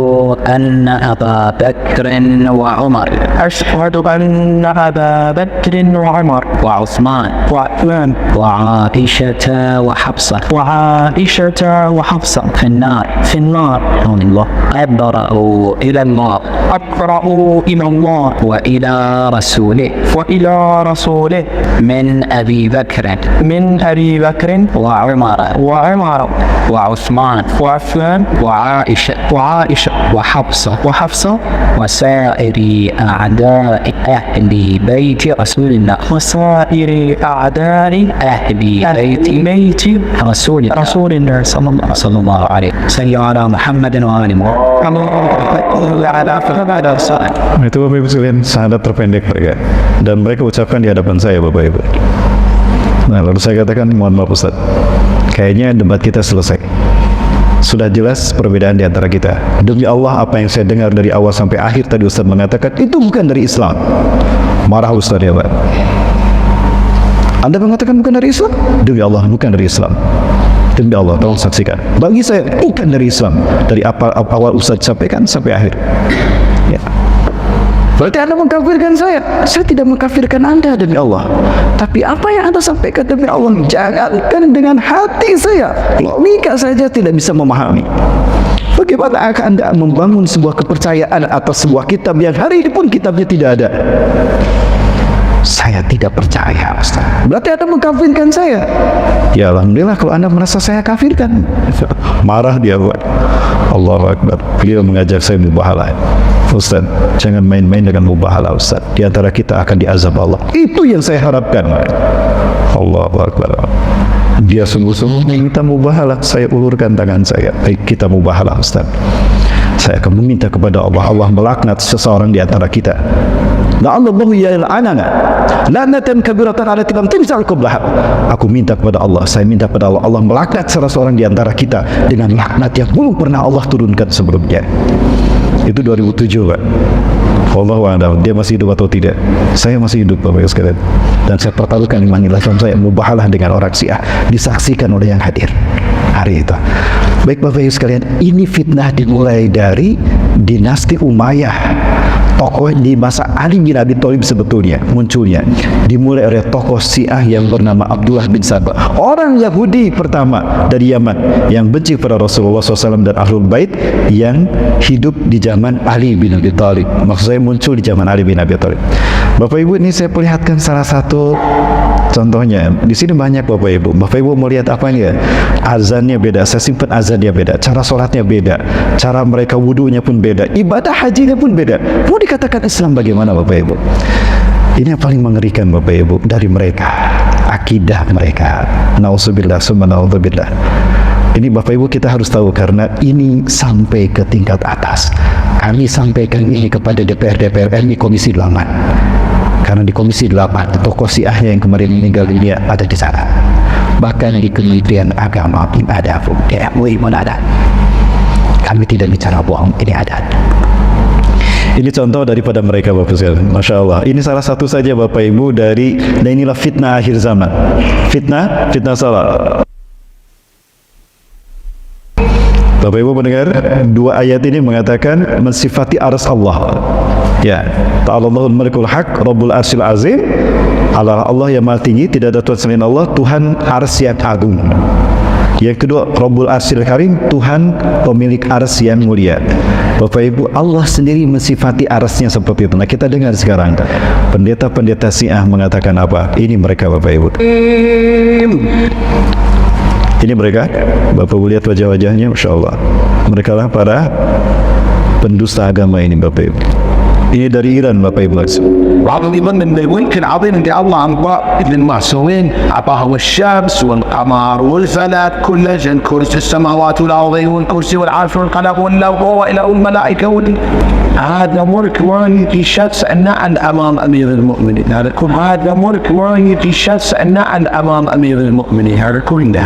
أن أبا بكر وعمر
أشهد أن أبا بكر وعمر
وعثمان وعائشة وحفصة في النار الله أبرأوا إلى الله وإلى رسوله من أبي بكر وعمر وعثمان وعائشة
وحفصة
وسائر أعداء أهل بيت رسول الله بيت رسول الله صلى الله عليه وسلم على محمد وآل محمد.
Itu Bapak Ibu sekalian syahadat terpendek mereka, dan mereka ucapkan di hadapan saya Bapak Ibu. Nah, lalu saya katakan, mohon maaf Ustaz, kayaknya debat kita selesai. Sudah jelas perbedaan di antara kita. Demi Allah, apa yang saya dengar dari awal sampai akhir tadi Ustaz mengatakan itu bukan dari Islam. Marah Ustaz ya Pak. Anda mengatakan bukan dari Islam? Demi Allah, bukan dari Islam. Demi Allah, tolong saksikan. Bagi saya bukan dari Islam. Dari awal Ustaz sampaikan sampai akhir. Ya. Berarti Anda mengkafirkan saya. Saya tidak mengkafirkan Anda demi Allah. Tapi apa yang Anda sampaikan demi Allah, jangankan dengan hati saya, logika saja tidak bisa memahami. Bagaimana akan Anda membangun sebuah kepercayaan atas sebuah kitab yang hari ini pun kitabnya tidak ada? Saya tidak percaya, Ustaz. Berarti Anda mengkafirkan saya. Ya Alhamdulillah kalau Anda merasa saya kafirkan. Marah dia, Pak. Allahu Akbar. Beliau mengajak saya mubahalah. Ustaz, jangan main-main dengan mubahalah, Ustaz. Di antara kita akan diazab Allah. Itu yang saya harapkan. Allahu Akbar. Dia sungguh-sungguh meminta mubahalah. Saya ulurkan tangan saya. Baik, kita mubahalah, Ustaz. Saya akan meminta kepada Allah. Allah melaknat seseorang di antara kita. La'allahu yal'anana la'natan kabiratan 'ala tilam timsal qablah. Aku minta kepada Allah, saya minta kepada Allah, Allah melaknat salah seorang di antara kita dengan laknat yang belum pernah Allah turunkan sebelumnya. Itu 2007, Pak. Wallahu a'lam, dia masih hidup atau tidak. Saya masih hidup, Bapak Ibu sekalian. Dan saya pertaruhkan imanillah saya mubahalah dengan orang Syiah, disaksikan oleh yang hadir hari itu. Baik Bapak Ibu sekalian, ini fitnah dimulai dari dinasti Umayyah. Tokoh di masa Ali bin Abi Thalib sebetulnya munculnya dimulai oleh tokoh Syiah yang bernama Abdullah bin Sabah, orang Yahudi pertama dari Yaman yang benci pada Rasulullah SAW dan Ahlul Bait, yang hidup di zaman Ali bin Abi Thalib. Maksud saya muncul di zaman Ali bin Abi Thalib. Bapak Ibu, ini saya perlihatkan salah satu contohnya. Di sini banyak Bapak Ibu. Bapak Ibu mau lihat apa ya? Azannya beda. Saya simpan azannya beda. Cara sholatnya beda. Cara mereka wudunya pun beda. Ibadah hajinya pun beda. Mau dikatakan Islam bagaimana Bapak Ibu? Ini yang paling mengerikan Bapak Ibu dari mereka. Akidah mereka. Nauzubillah summa nauzubillah. Ini Bapak Ibu kita harus tahu karena ini sampai ke tingkat atas. Kami sampaikan ini kepada DPR RI Komisi 8. Karena di Komisi 8 tokoh Syiah yang kemarin meninggal dunia ada di sana. Bahkan di Kementerian Agama ada MUI pun ada. Kami tidak bicara bohong, ini ada. Ini contoh daripada mereka Bapak sekalian. Masya Allah. Ini salah satu saja Bapak Ibu dari, dan inilah fitnah akhir zaman. Fitnah salah. Bapak Ibu mendengar dua ayat ini mengatakan mensifati arsy Allah. Ya, ta'alallahul malikul haq, rabbul arsyil azim. Allah yang maha tinggi, tidak ada Tuhan selain Allah, Tuhan arsy yang agung. Yang kedua, rabbul arsyil karim, Tuhan pemilik arsy yang mulia. Bapak Ibu, Allah sendiri mensifati arsy-Nya seperti itu. Nah, kita dengar sekarang pendeta-pendeta Syiah mengatakan apa? Ini mereka Bapak Ibu. Ini mereka, Bapak Ibu lihat wajah-wajahnya, Masya Allah. Mereka lah para pendusta agama ini Bapak Ibu. Ini dari Iran Bapak Ibu langsung.
وعظيما من الملك العظيم اللي الله أنبأ للمعصومين أعطاهم الشمس والقمر والفلك كل جن كرسي السماوات والأرض والكرسي والعرش والقلم واللوح وإلى الملائكة هذا ملك ما يجي شخص عن أمام أمير المؤمنين. هذا ملك ما يجي شخص عن أمام أمير المؤمنين. هذا كله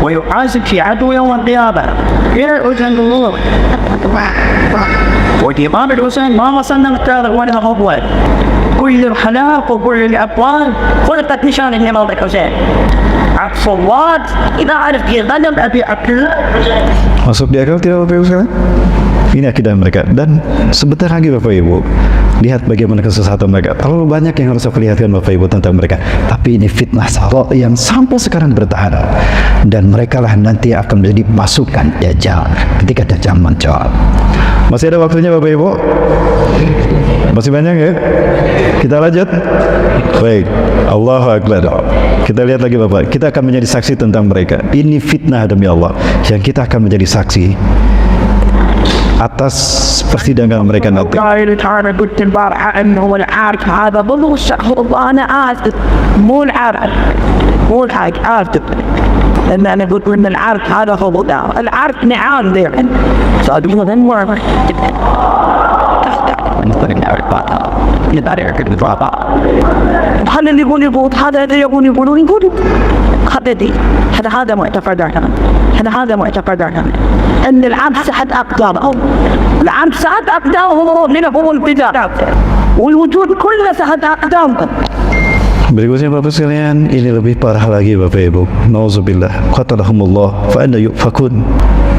ويحاسب في عدو يوم القيامة إلى أذن الله. والإمام الحسين ما وصلنا التاريخ ولا أول كل الخلاق وكل الأبواب خلقت نشان الإمام الحسين. الصوات إذا عرف يغلب أبي عبد الله.
Masuk di akal tidak Bapak Ibu sekalian? Ini akidah mereka. Dan sebentar lagi Bapak Ibu, lihat bagaimana kesesatan mereka. Terlalu banyak yang harus saya perlihatkan Bapak Ibu tentang mereka. Tapi ini fitnah salah yang sampai sekarang bertahan. Dan mereka lah nanti akan menjadi pasukan Dajjal ketika Dajjal muncul. Masih ada waktunya Bapak Ibu? Masih banyak ya? Kita lanjut? Baik. Allahu Akbar. Kita lihat lagi Bapak. Kita akan menjadi saksi tentang mereka. Ini fitnah demi Allah yang kita akan menjadi saksi atas persidangan mereka nanti.
أنا قلت البارحة إنه العارف هذا ضمن الشهر. أنا آسف مو العارف مو الحاج آسف لأن أنا قلت إن العارف هذا هو العارف نعال ذي صادقون ذنب هذا اللي يقول هذا يقول هذا دي هذا معتقداتنا هذا معتقداتنا ان العبد سحت اقداره العبد سحت اقداره من هو البدايه والوجود كله سحت اقدامه.
Berikutnya Bapak sekalian, ini lebih parah lagi Bapak Ibu. Nauzubillah, qatalahumullah fa anna yufakun.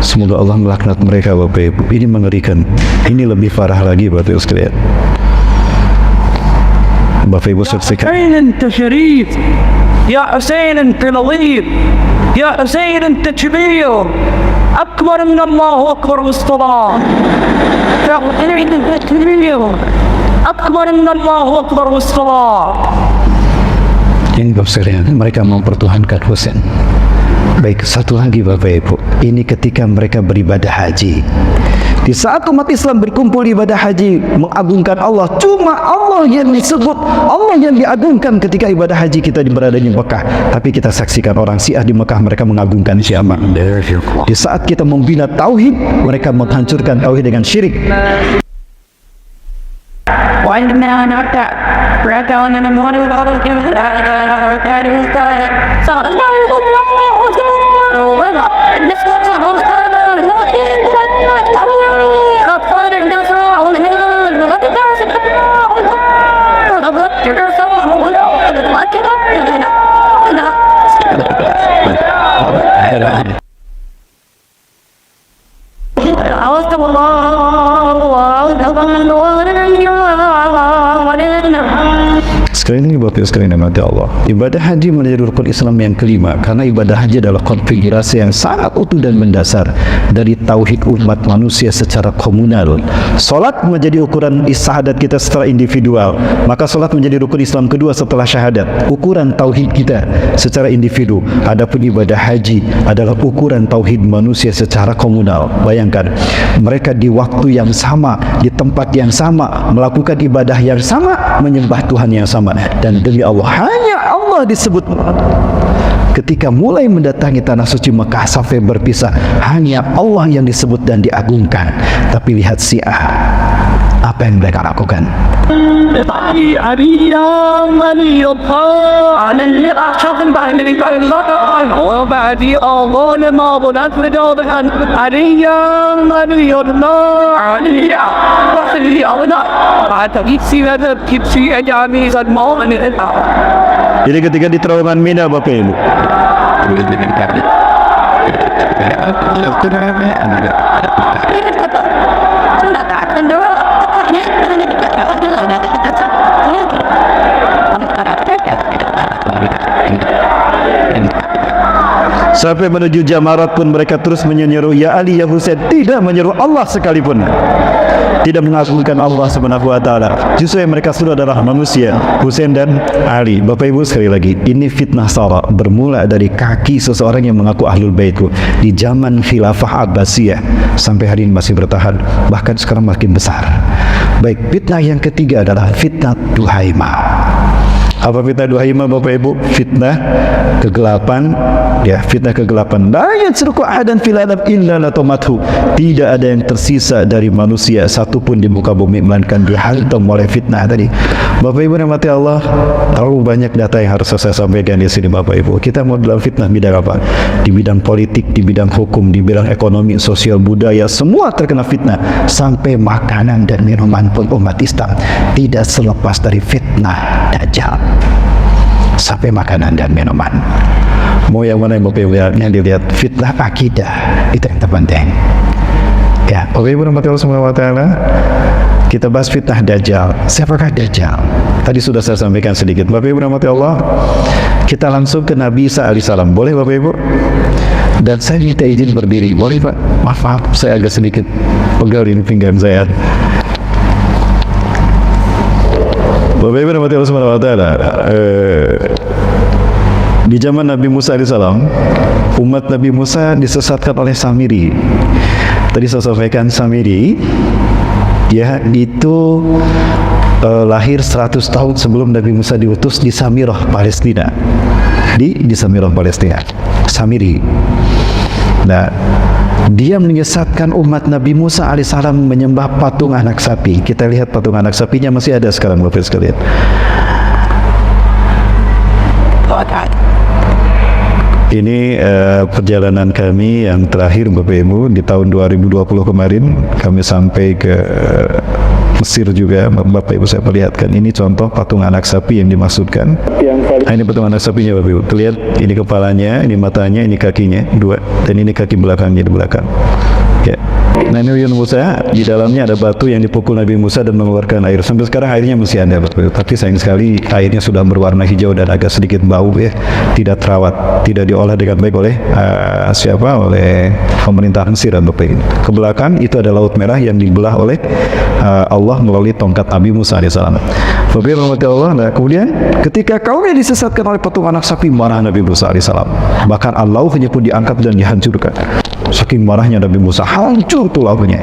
Semoga Allah melaknat mereka Bapak Ibu. Ini mengerikan. Ini lebih parah lagi Bapak Ibu sekalian. Bapak Ibu saksikan.
حسين انت شريف يا حسين انت لطيف يا حسين انت كبير اكبر من الله اكبر بالصلاه يا حسين انت كبير اكبر من الله اكبر بالصلاه.
Ini Bapak sekalian, mereka mempertuhankan Husain. Baik, satu lagi Bapak Ibu, ini ketika mereka beribadah haji. Di saat umat Islam berkumpul ibadah haji, mengagungkan Allah, cuma Allah yang disebut, Allah yang diagungkan ketika ibadah haji kita berada di Mekah. Tapi kita saksikan orang Syiah di Mekah, mereka mengagungkan siapa? Di saat kita membina tauhid, mereka menghancurkan tauhid dengan syirik.
وعندما نرجع رجعنا من هنا وبعض
Sekali lagi Bapak sekalian yang mati Allah, ibadah haji menjadi rukun Islam yang kelima, karena ibadah haji adalah konfigurasi yang sangat utuh dan mendasar dari tauhid umat manusia secara komunal. Salat menjadi ukuran syahadat kita secara individual, maka salat menjadi rukun Islam kedua setelah syahadat, ukuran tauhid kita secara individu. Adapun ibadah haji adalah ukuran tauhid manusia secara komunal. Bayangkan, mereka di waktu yang sama, di tempat yang sama, melakukan ibadah yang sama, menyembah Tuhan yang sama. Dan demi Allah, hanya Allah disebut. Ketika mulai mendatangi tanah suci Mekah sampai berpisah, hanya Allah yang disebut dan diagungkan. Tapi lihat Syiah, apa yang mereka lakukan? Jadi ketika di terowongan Mina Bapak Ibu, sampai menuju Jamarat pun mereka terus menyeru ya Ali ya Husain, tidak menyeru Allah sekalipun, tidak mengagungkan Allah Subhanahu wa taala. Justru yang mereka suruh adalah manusia, Husain dan Ali. Bapak Ibu sekali lagi, ini fitnah Sara bermula dari kaki seseorang yang mengaku Ahlul Baitku di zaman Khilafah Abbasiyah sampai hari ini masih bertahan, bahkan sekarang makin besar. Baik, fitnah yang ketiga adalah fitnah Duhaimah. Apa fitnah Duhaimah Bapak Ibu? Fitnah kegelapan, ya, fitnah kegelapan. La yatsruku ahadan fil alam illa latamathu. Tidak ada yang tersisa dari manusia satupun di muka bumi melainkan dihantam oleh fitnah tadi. Bapak Ibu yang mati Allah, terlalu banyak data yang harus saya sampaikan di sini Bapak Ibu. Kita mau dalam fitnah bidang apa? Di bidang politik, di bidang hukum, di bidang ekonomi, sosial, budaya, semua terkena fitnah. Sampai makanan dan minuman pun umat Islam tidak selepas dari fitnah Dajjal. Sampai makanan dan minuman. Mau yang mana yang Bapak Ibu yang dilihat? Fitnah akidah, itu yang terpenting. Ya, Bapak Ibu rahmati Allah Subhanahu wa taala, kita bahas fitnah Dajjal. Siapakah Dajjal? Tadi sudah saya sampaikan sedikit. Bapak Ibu rahmati Allah, kita langsung ke Nabi Isa alaihissalam. Boleh Bapak Ibu? Dan saya minta izin berdiri. Boleh Pak? Maaf, saya agak sedikit pegal ini pinggang saya. Bapak Ibu rahmati Allah Subhanahu wa taala, di zaman Nabi Musa alaihissalam, umat Nabi Musa disesatkan oleh Samiri. Tadi saya sampaikan Samiri, ya, itu lahir 100 tahun sebelum Nabi Musa diutus di Samirah, Palestina. Di Samirah, Palestina. Samiri. Nah, Dia menyesatkan umat Nabi Musa alaihissalam menyembah patung anak sapi. Kita lihat patung anak sapinya masih ada sekarang, Bapak sekalian. Ini perjalanan kami yang terakhir Bapak Ibu di tahun 2020 kemarin. Kami sampai ke Mesir juga, Bapak Ibu saya perlihatkan. Ini contoh patung anak sapi yang dimaksudkan. Nah, ini patung anak sapinya Bapak Ibu. Terlihat ini kepalanya, ini matanya, ini kakinya dua, dan ini kaki belakangnya di belakang. Ya. Nah, ini Nabi Musa, di dalamnya ada batu yang dipukul Nabi Musa dan mengeluarkan air. Sampai sekarang airnya masih ada, tapi sayang sekali airnya sudah berwarna hijau dan agak sedikit bau, ya. Tidak terawat, tidak diolah dengan baik oleh oleh pemerintah Mesir dan Bapak ini. Ke belakang itu ada Laut Merah yang dibelah oleh Allah melalui tongkat Nabi Musa alaihissalam. Bapak rahmati Allah. Nah, kemudian ketika kaumnya disesatkan oleh patung anak sapi, marah Nabi Musa alaihissalam. Bahkan lauhnya pun diangkat dan dihancurkan. Saking marahnya Nabi Musa, hancur tuh lauhnya.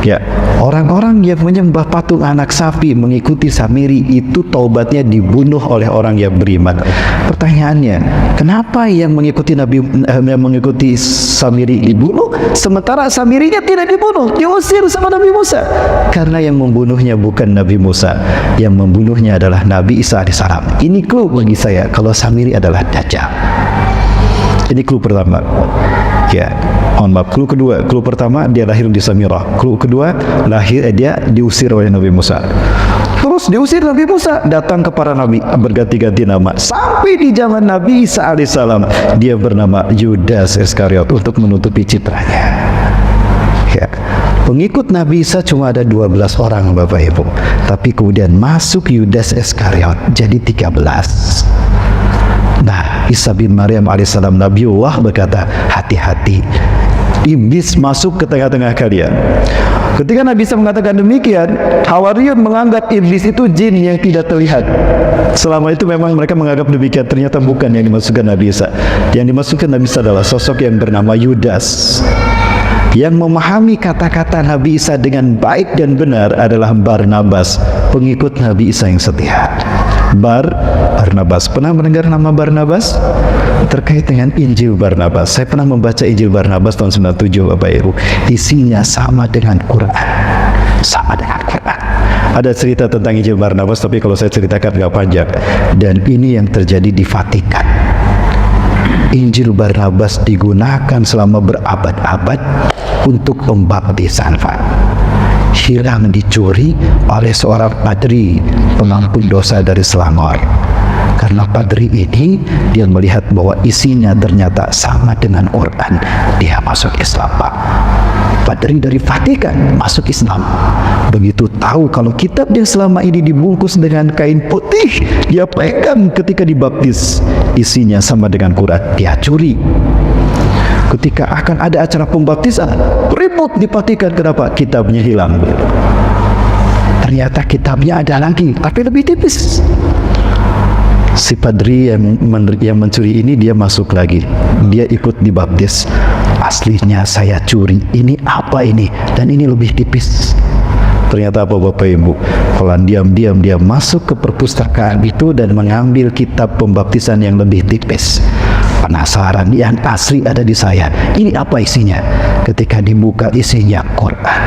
Ya, orang-orang yang menyembah patung anak sapi mengikuti Samiri itu taubatnya dibunuh oleh orang yang beriman. Pertanyaannya, kenapa yang mengikuti Samiri dibunuh, sementara Samirinya tidak dibunuh, diusir sama Nabi Musa? Karena yang membunuhnya bukan Nabi Musa, yang membunuhnya adalah Nabi Isa alaihissalam. Ini clue bagi saya kalau Samiri adalah Dajjal. Ini clue pertama. Ya, mohon maaf. Clue kedua, clue pertama dia lahir di Samirah. Clue kedua, dia diusir oleh Nabi Musa. Terus diusir Nabi Musa, datang ke para nabi berganti-ganti nama. Sampai di zaman Nabi Isa alaihissalam, dia bernama Yudas Iskariot untuk menutupi citranya. Ya. Pengikut Nabi Isa cuma ada 12 orang Bapak Ibu. Tapi kemudian masuk Yudas Iskariot jadi 13. Nah, Isa bin Maryam alaihissalam Nabiullah berkata, hati-hati, iblis masuk ke tengah-tengah kalian. Ketika Nabi Isa mengatakan demikian, Hawariyun menganggap iblis itu jin yang tidak terlihat. Selama itu memang mereka menganggap demikian. Ternyata bukan yang dimaksudkan Nabi Isa. Yang dimaksudkan Nabi Isa adalah sosok yang bernama Yudas. Yang memahami kata-kata Nabi Isa dengan baik dan benar adalah Barnabas, pengikut Nabi Isa yang setia. Barnabas. Pernah mendengar nama Barnabas? Terkait dengan Injil Barnabas. Saya pernah membaca Injil Barnabas tahun 97 Bapak Ibu. Isinya sama dengan Quran. Sama dengan Quran. Ada cerita tentang Injil Barnabas, tapi kalau saya ceritakan nggak panjang. Dan ini yang terjadi di Vatikan. Injil Barnabas digunakan selama berabad-abad untuk pembaptisan, Pak. Hilang, dicuri oleh seorang padri pengampun dosa dari Selangor. Karena padri ini dia melihat bahwa isinya ternyata sama dengan Quran, dia masuk Islam, Pak. Padri dari Vatikan masuk Islam. Begitu tahu kalau kitab yang selama ini dibungkus dengan kain putih, dia pegang ketika dibaptis, isinya sama dengan Quran, dia curi. Ketika akan ada acara pembaptisan, ribut di Vatikan. Kenapa? Kitabnya hilang. Ternyata kitabnya ada lagi, tapi lebih tipis. Si padri yang mencuri ini, dia masuk lagi, dia ikut dibaptis. Aslinya saya curi, ini apa ini? Dan ini lebih tipis. Ternyata apa Bapak Ibu? Pelan diam-diam dia masuk ke perpustakaan itu dan mengambil kitab pembaptisan yang lebih tipis. Penasaran, yang asli ada di saya. Ini apa isinya? Ketika dibuka, isinya Quran.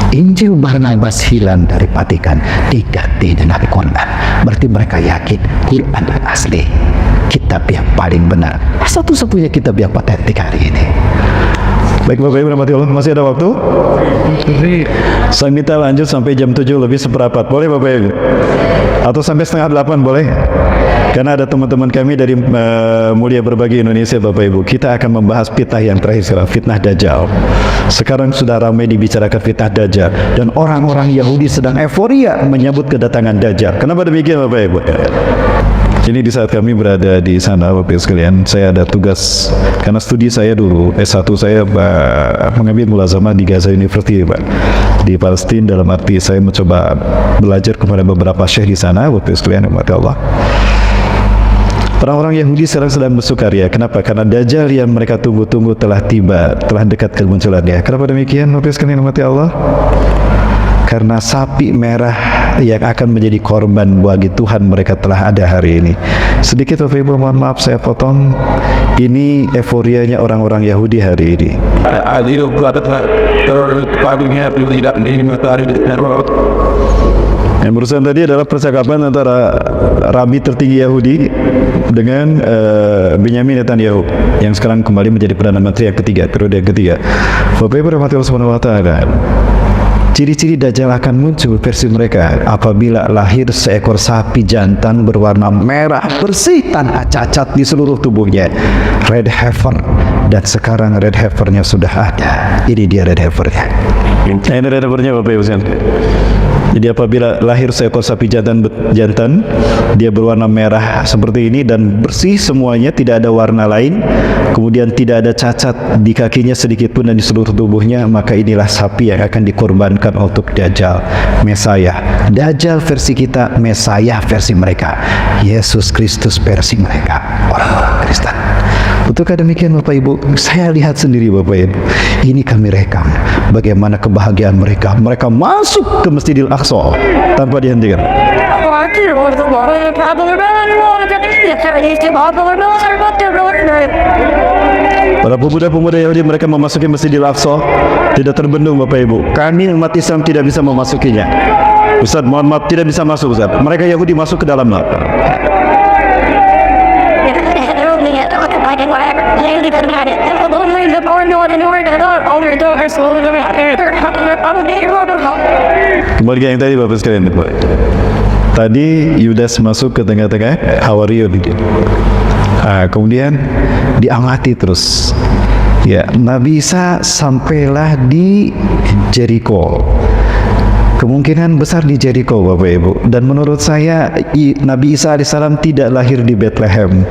Injil Barnabas hilang dari Vatikan, diganti dengan Quran. Berarti mereka yakin Quran asli, kitab yang paling benar, satu-satunya kitab yang otentik hari ini. Baik Bapak Ibu rahmati Allah, masih ada waktu? Saya minta lanjut sampai jam 7 lebih seperempat, boleh Bapak Ibu? Atau sampai setengah 8 boleh? Karena ada teman-teman kami dari Mulia Berbagi Indonesia Bapak Ibu. Kita akan membahas fitnah yang terakhir sekarang, fitnah Dajjal. Sekarang sudah ramai dibicarakan fitnah Dajjal, dan orang-orang Yahudi sedang euforia menyambut kedatangan Dajjal. Kenapa demikian Bapak Ibu? Ini di saat kami berada di sana Bapak Ibu sekalian, saya ada tugas karena studi saya dulu S1 saya mengambil mulazamah di Gaza University Pak, di Palestina. Dalam arti saya mencoba belajar kepada beberapa syekh di sana Bapak Ibu sekalian, umat Allah. Orang-orang Yahudi sekarang sedang bersukaria. Kenapa? Karena Dajjal yang mereka tunggu-tunggu telah tiba, telah dekat kemunculannya. Kenapa demikian Bapak Ibu sekalian, umat Allah? karena sapi merah yang akan menjadi korban bagi Tuhan mereka telah ada hari ini. Sedikit Bapak Ibu, mohon maaf saya potong. Ini euforianya orang-orang Yahudi hari ini. Yang barusan tadi adalah percakapan antara Rabi tertinggi Yahudi dengan Benyamin Netanyahu yang sekarang kembali menjadi Perdana Menteri yang ketiga, periode yang ketiga. Bapak Ibu rahmatullahi subhanahu wa ta'ala, ciri-ciri Dajjal akan muncul versi mereka apabila lahir seekor sapi jantan berwarna merah bersih tanpa cacat di seluruh tubuhnya, red heifer, dan sekarang red heifernya sudah ada. Ini dia red heifernya. Ini red heifernya Bapak Ibu sekalian. Jadi apabila lahir seekor sapi jantan, dia berwarna merah seperti ini dan bersih semuanya, tidak ada warna lain, kemudian tidak ada cacat di kakinya sedikit pun dan di seluruh tubuhnya, maka inilah sapi yang akan dikorbankan untuk Dajjal, Mesayah. Dajjal versi kita, Mesayah versi mereka, Yesus Kristus versi mereka, orang-orang Kristen. Betulkah demikian Bapak Ibu? Saya lihat sendiri Bapak Ibu, ini kami rekam bagaimana kebahagiaan mereka. Mereka masuk ke Masjidil Aqsa tanpa dihentikan. Para pemuda-pemuda Yahudi mereka memasuki Masjidil Aqsa tidak terbendung Bapak Ibu. Kami umat Islam tidak bisa memasukinya. Ustaz, mohon maaf, tidak bisa masuk Ustaz. Mereka Yahudi masuk ke dalam. Kembali yang tadi Bapak sekalian, tadi Yudas masuk ke tengah-tengah Hawariun, kemudian diamati terus. Ya, Nabi Isa sampailah di Jericho. Kemungkinan besar di Jericho Bapak Ibu. Dan menurut saya Nabi Isa alaihissalam tidak lahir di Bethlehem.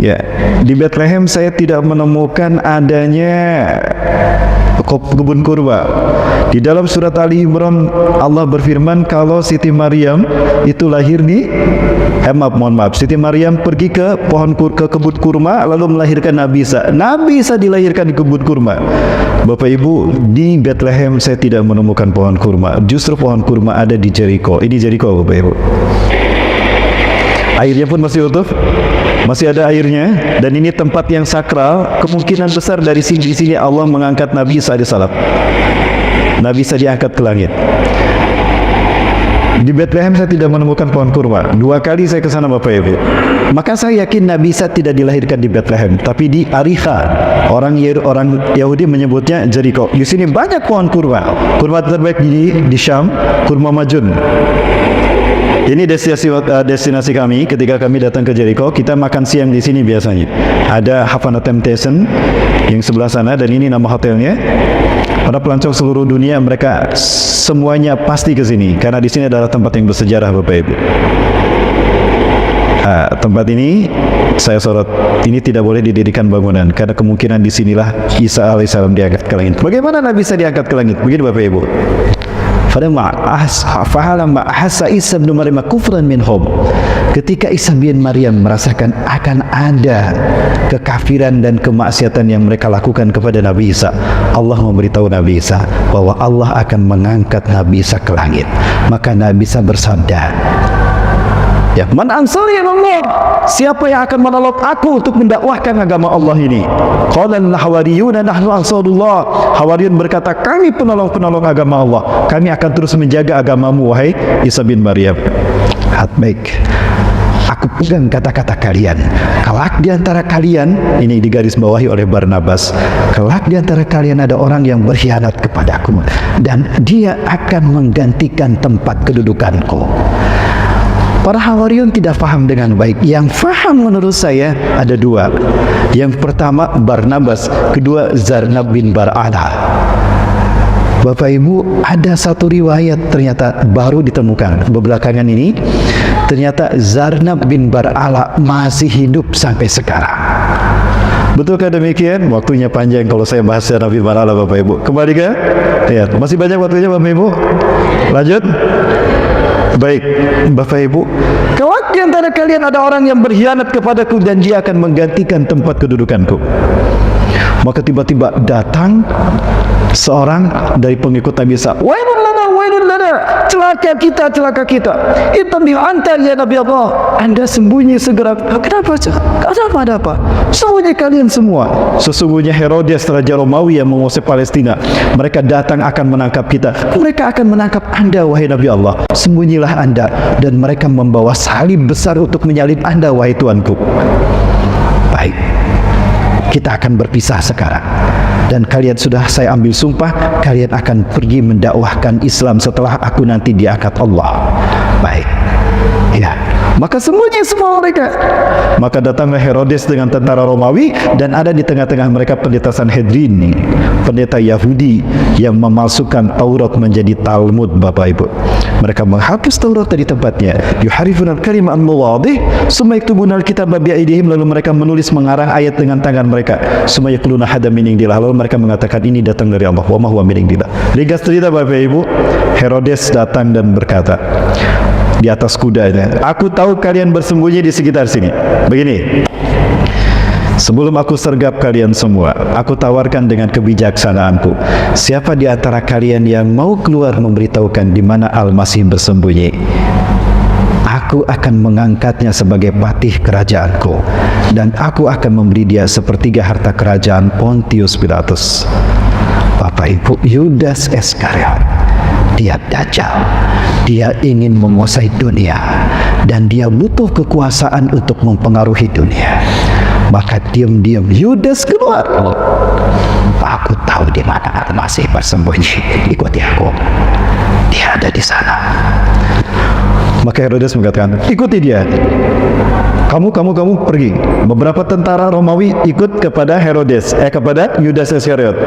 Ya, di Bethlehem saya tidak menemukan adanya kebun kurma. Di dalam surat Ali Imran Allah berfirman kalau Siti Maryam itu lahir di Siti Maryam pergi ke kebun kurma lalu melahirkan Nabi Isa. Nabi Isa dilahirkan di kebun kurma. Bapak Ibu, di Bethlehem saya tidak menemukan pohon kurma. Justru pohon kurma ada di Jericho. Ini Jericho Bapak Ibu. Airnya pun masih utuh, masih ada airnya, dan ini tempat yang sakral. Kemungkinan besar dari sini Allah mengangkat Nabi Isa alaihissalam. Nabi Isa diangkat ke langit. Di Bethlehem saya tidak menemukan pohon kurma. 2 kali saya ke sana Bapak Ibu. Maka saya yakin Nabi Isa tidak dilahirkan di Bethlehem, tapi di Ariha. Orang Yahudi menyebutnya Jericho. Di sini banyak pohon kurma. Kurma terbaik di Syam, kurma majun. Ini destinasi kami ketika kami datang ke Jericho. Kita makan siang di sini biasanya. Ada Havana Temptation yang sebelah sana, dan ini nama hotelnya. Para pelancong seluruh dunia mereka semuanya pasti ke sini karena di sini adalah tempat yang bersejarah Bapak Ibu. Tempat ini saya sorot, ini tidak boleh didirikan bangunan karena kemungkinan disinilah Isa alaihissalam diangkat ke langit. Bagaimana Nabi Isa diangkat ke langit? Begini Bapak Ibu. Falamma ahassa Isa bin Maryam kufran minhum. Ketika Isa bin Maryam merasakan akan ada kekafiran dan kemaksiatan yang mereka lakukan kepada Nabi Isa, Allah memberitahu Nabi Isa bahwa Allah akan mengangkat Nabi Isa ke langit. Maka Nabi Isa bersabda, ya, man ansari Allah, siapa yang akan menolong aku untuk mendakwahkan agama Allah ini? Qala al-hawariyuna nahnu ansarullah. Hawariyun berkata, kami penolong-penolong agama Allah. Kami akan terus menjaga agamamu wahai Isa bin Maryam. Baik, aku pegang kata-kata kalian. Kelak di antara kalian, ini digaris bawahi oleh Barnabas, kelak di antara kalian ada orang yang berkhianat kepadaku dan dia akan menggantikan tempat kedudukanku. Para Hawariyun tidak faham dengan baik. Yang faham menurut saya ada 2. Yang pertama Barnabas, kedua Zarnab bin Bar'ala. Bapak Ibu, ada satu riwayat ternyata baru ditemukan belakangan ini. Ternyata Zarnab bin Bar'ala masih hidup sampai sekarang. Betulkah demikian? Waktunya panjang kalau saya bahas Zarnab bin Bar'ala Bapak Ibu. Kembali ke? Ya, masih banyak waktunya Bapak Ibu. Lanjut. Baik, Bapak Ibu, kelak di antara kalian ada orang yang berkhianat kepadaku dan dia akan menggantikan tempat kedudukanku. Maka tiba-tiba datang seorang dari pengikut Nabi Isa. Wailun lana, celaka kita. Itambi anta ya Nabi Allah. Anda sembunyi segera. Kenapa? Ada apa? Sembunyi kalian semua. Sesungguhnya Herodes Raja Romawi yang menguasai Palestina. Mereka datang akan menangkap kita. Mereka akan menangkap Anda wahai Nabi Allah. Sembunyilah Anda. Dan mereka membawa salib besar untuk menyalib Anda wahai Tuanku. Baik, kita akan berpisah sekarang. Dan kalian sudah saya ambil sumpah, kalian akan pergi mendakwahkan Islam setelah aku nanti diangkat Allah. Baik. Ya. Maka sembunyi semua mereka. Maka datanglah Herodes dengan tentara Romawi, dan ada di tengah-tengah mereka pendeta Sanhedrin, pendeta Yahudi yang memalsukan Taurat menjadi Talmud, Bapak Ibu. Mereka menghapus Taurat dari tempatnya. Yuharifuna al-kalima an mawadih, summa yaktubuna al-kitaba bi aydihim, lalu mereka menulis mengarang ayat dengan tangan mereka. Summa yaquluna hada min indillah, lalu mereka mengatakan ini datang dari Allah. Wa ma huwa min indillah. Ringkas cerita Bapak Ibu, Herodes datang dan berkata di atas kudanya, aku tahu kalian bersembunyi di sekitar sini. Begini, sebelum aku sergap kalian semua, aku tawarkan dengan kebijaksanaanku, siapa di antara kalian yang mau keluar memberitahukan di mana Al-Masih bersembunyi, aku akan mengangkatnya sebagai patih kerajaanku, dan aku akan memberi dia sepertiga harta kerajaan Pontius Pilatus. Bapak Ibu, Yudas Iskariot, dia dajjal. Dia ingin menguasai dunia, dan dia butuh kekuasaan untuk mempengaruhi dunia. Maka diam-diam Yudas keluar. Aku tahu di mana Al-Masih bersembunyi. Ikuti aku. Dia ada di sana. Maka Herodes mengatakan, ikuti dia. Kamu pergi. Beberapa tentara Romawi ikut kepada kepada Yudas Iskariot.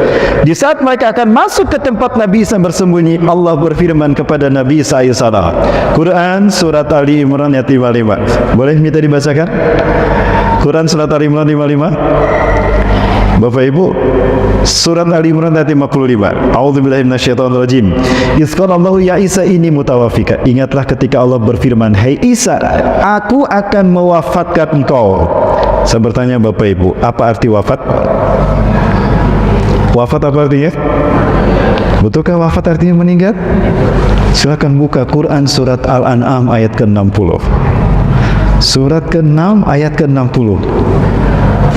Di saat mereka akan masuk ke tempat Nabi Isa bersembunyi, Allah berfirman kepada Nabi Isa alaihissalam. Quran surat Ali Imran ayat 55. Boleh minta dibacakan? Quran surat Ali Imran 55. Bapak Ibu, surat Ali Imran ayat 55. A'udzubillahi minasyaitonirrajim. Iz qala Allahu ya Isa inni mutawaffika. Ingatlah ketika Allah berfirman, "Hai Isa, aku akan mewafatkan engkau." Saya bertanya Bapak Ibu, apa arti wafat? Wafat apa artinya? Betulkah wafat artinya meninggal? Silakan buka Quran surat Al-An'am ayat ke-60. Surat ke-6 ayat ke-60.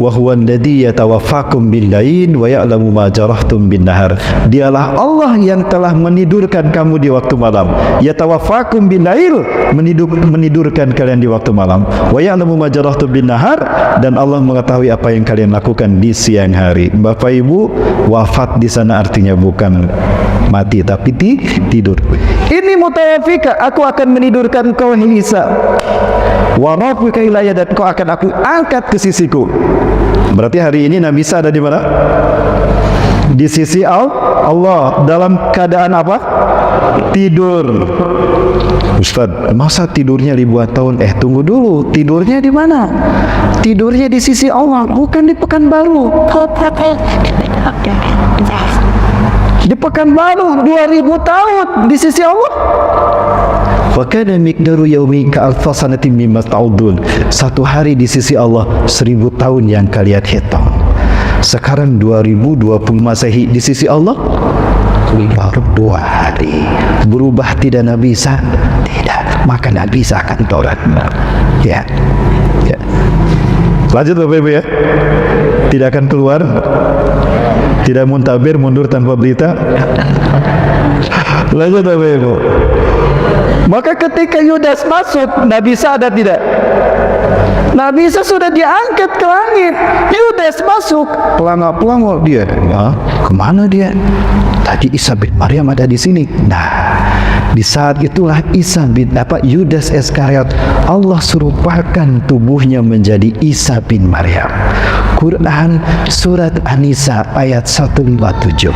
Wa huwa alladzi yatawaffakum bil-lail wa ya'lamu ma jarahtum bin-nahar. Dialah Allah yang telah menidurkan kamu di waktu malam. Yatawaffakum bil-lail, menidurkan kalian di waktu malam. Wa ya'lamu ma jarahtum bin-nahar, dan Allah mengetahui apa yang kalian lakukan di siang hari. Bapak Ibu, wafat di sana artinya bukan mati tapi tidur. Ini mutawaffika, aku akan menidurkan kau Isa. Wa rabbika ilayya, dan kau akan aku angkat ke sisiku. Berarti hari ini Nabi Isa ada di mana? Di sisi Allah. Dalam keadaan apa? Tidur. Ustaz, masa tidurnya ribuan tahun? Tunggu dulu, tidurnya di mana? Tidurnya di sisi Allah, bukan di Pekanbaru. Di Pekanbaru 2000 tahun di sisi Allah. Fakana miqdaru yaumi ka'alfa sanatin mimma ta'udun. Satu hari di sisi Allah 1000 tahun yang kalian hitung. Sekarang 2020 Masehi di sisi Allah baru 2 hari. Berubah tidak Nabi Isa? Tidak. Maka Nabi Isa akan turun. Ya. Lanjut Bapak Ibu ya. Tidak akan keluar. Tidak muntabir, mundur tanpa berita. Lanjut Bapak Ibu. Maka ketika Yudas masuk, Nabi Isa ada tidak? Nabi Isa sudah diangkat ke langit. Yudas masuk, pelangak-pelangak dia. Ya, kemana dia? Tadi Isa bin Maryam ada di sini. Nah, di saat itulah Yudas Iskariot, Allah serupakan tubuhnya menjadi Isa bin Maryam. Quran surat An-Nisa ayat 157.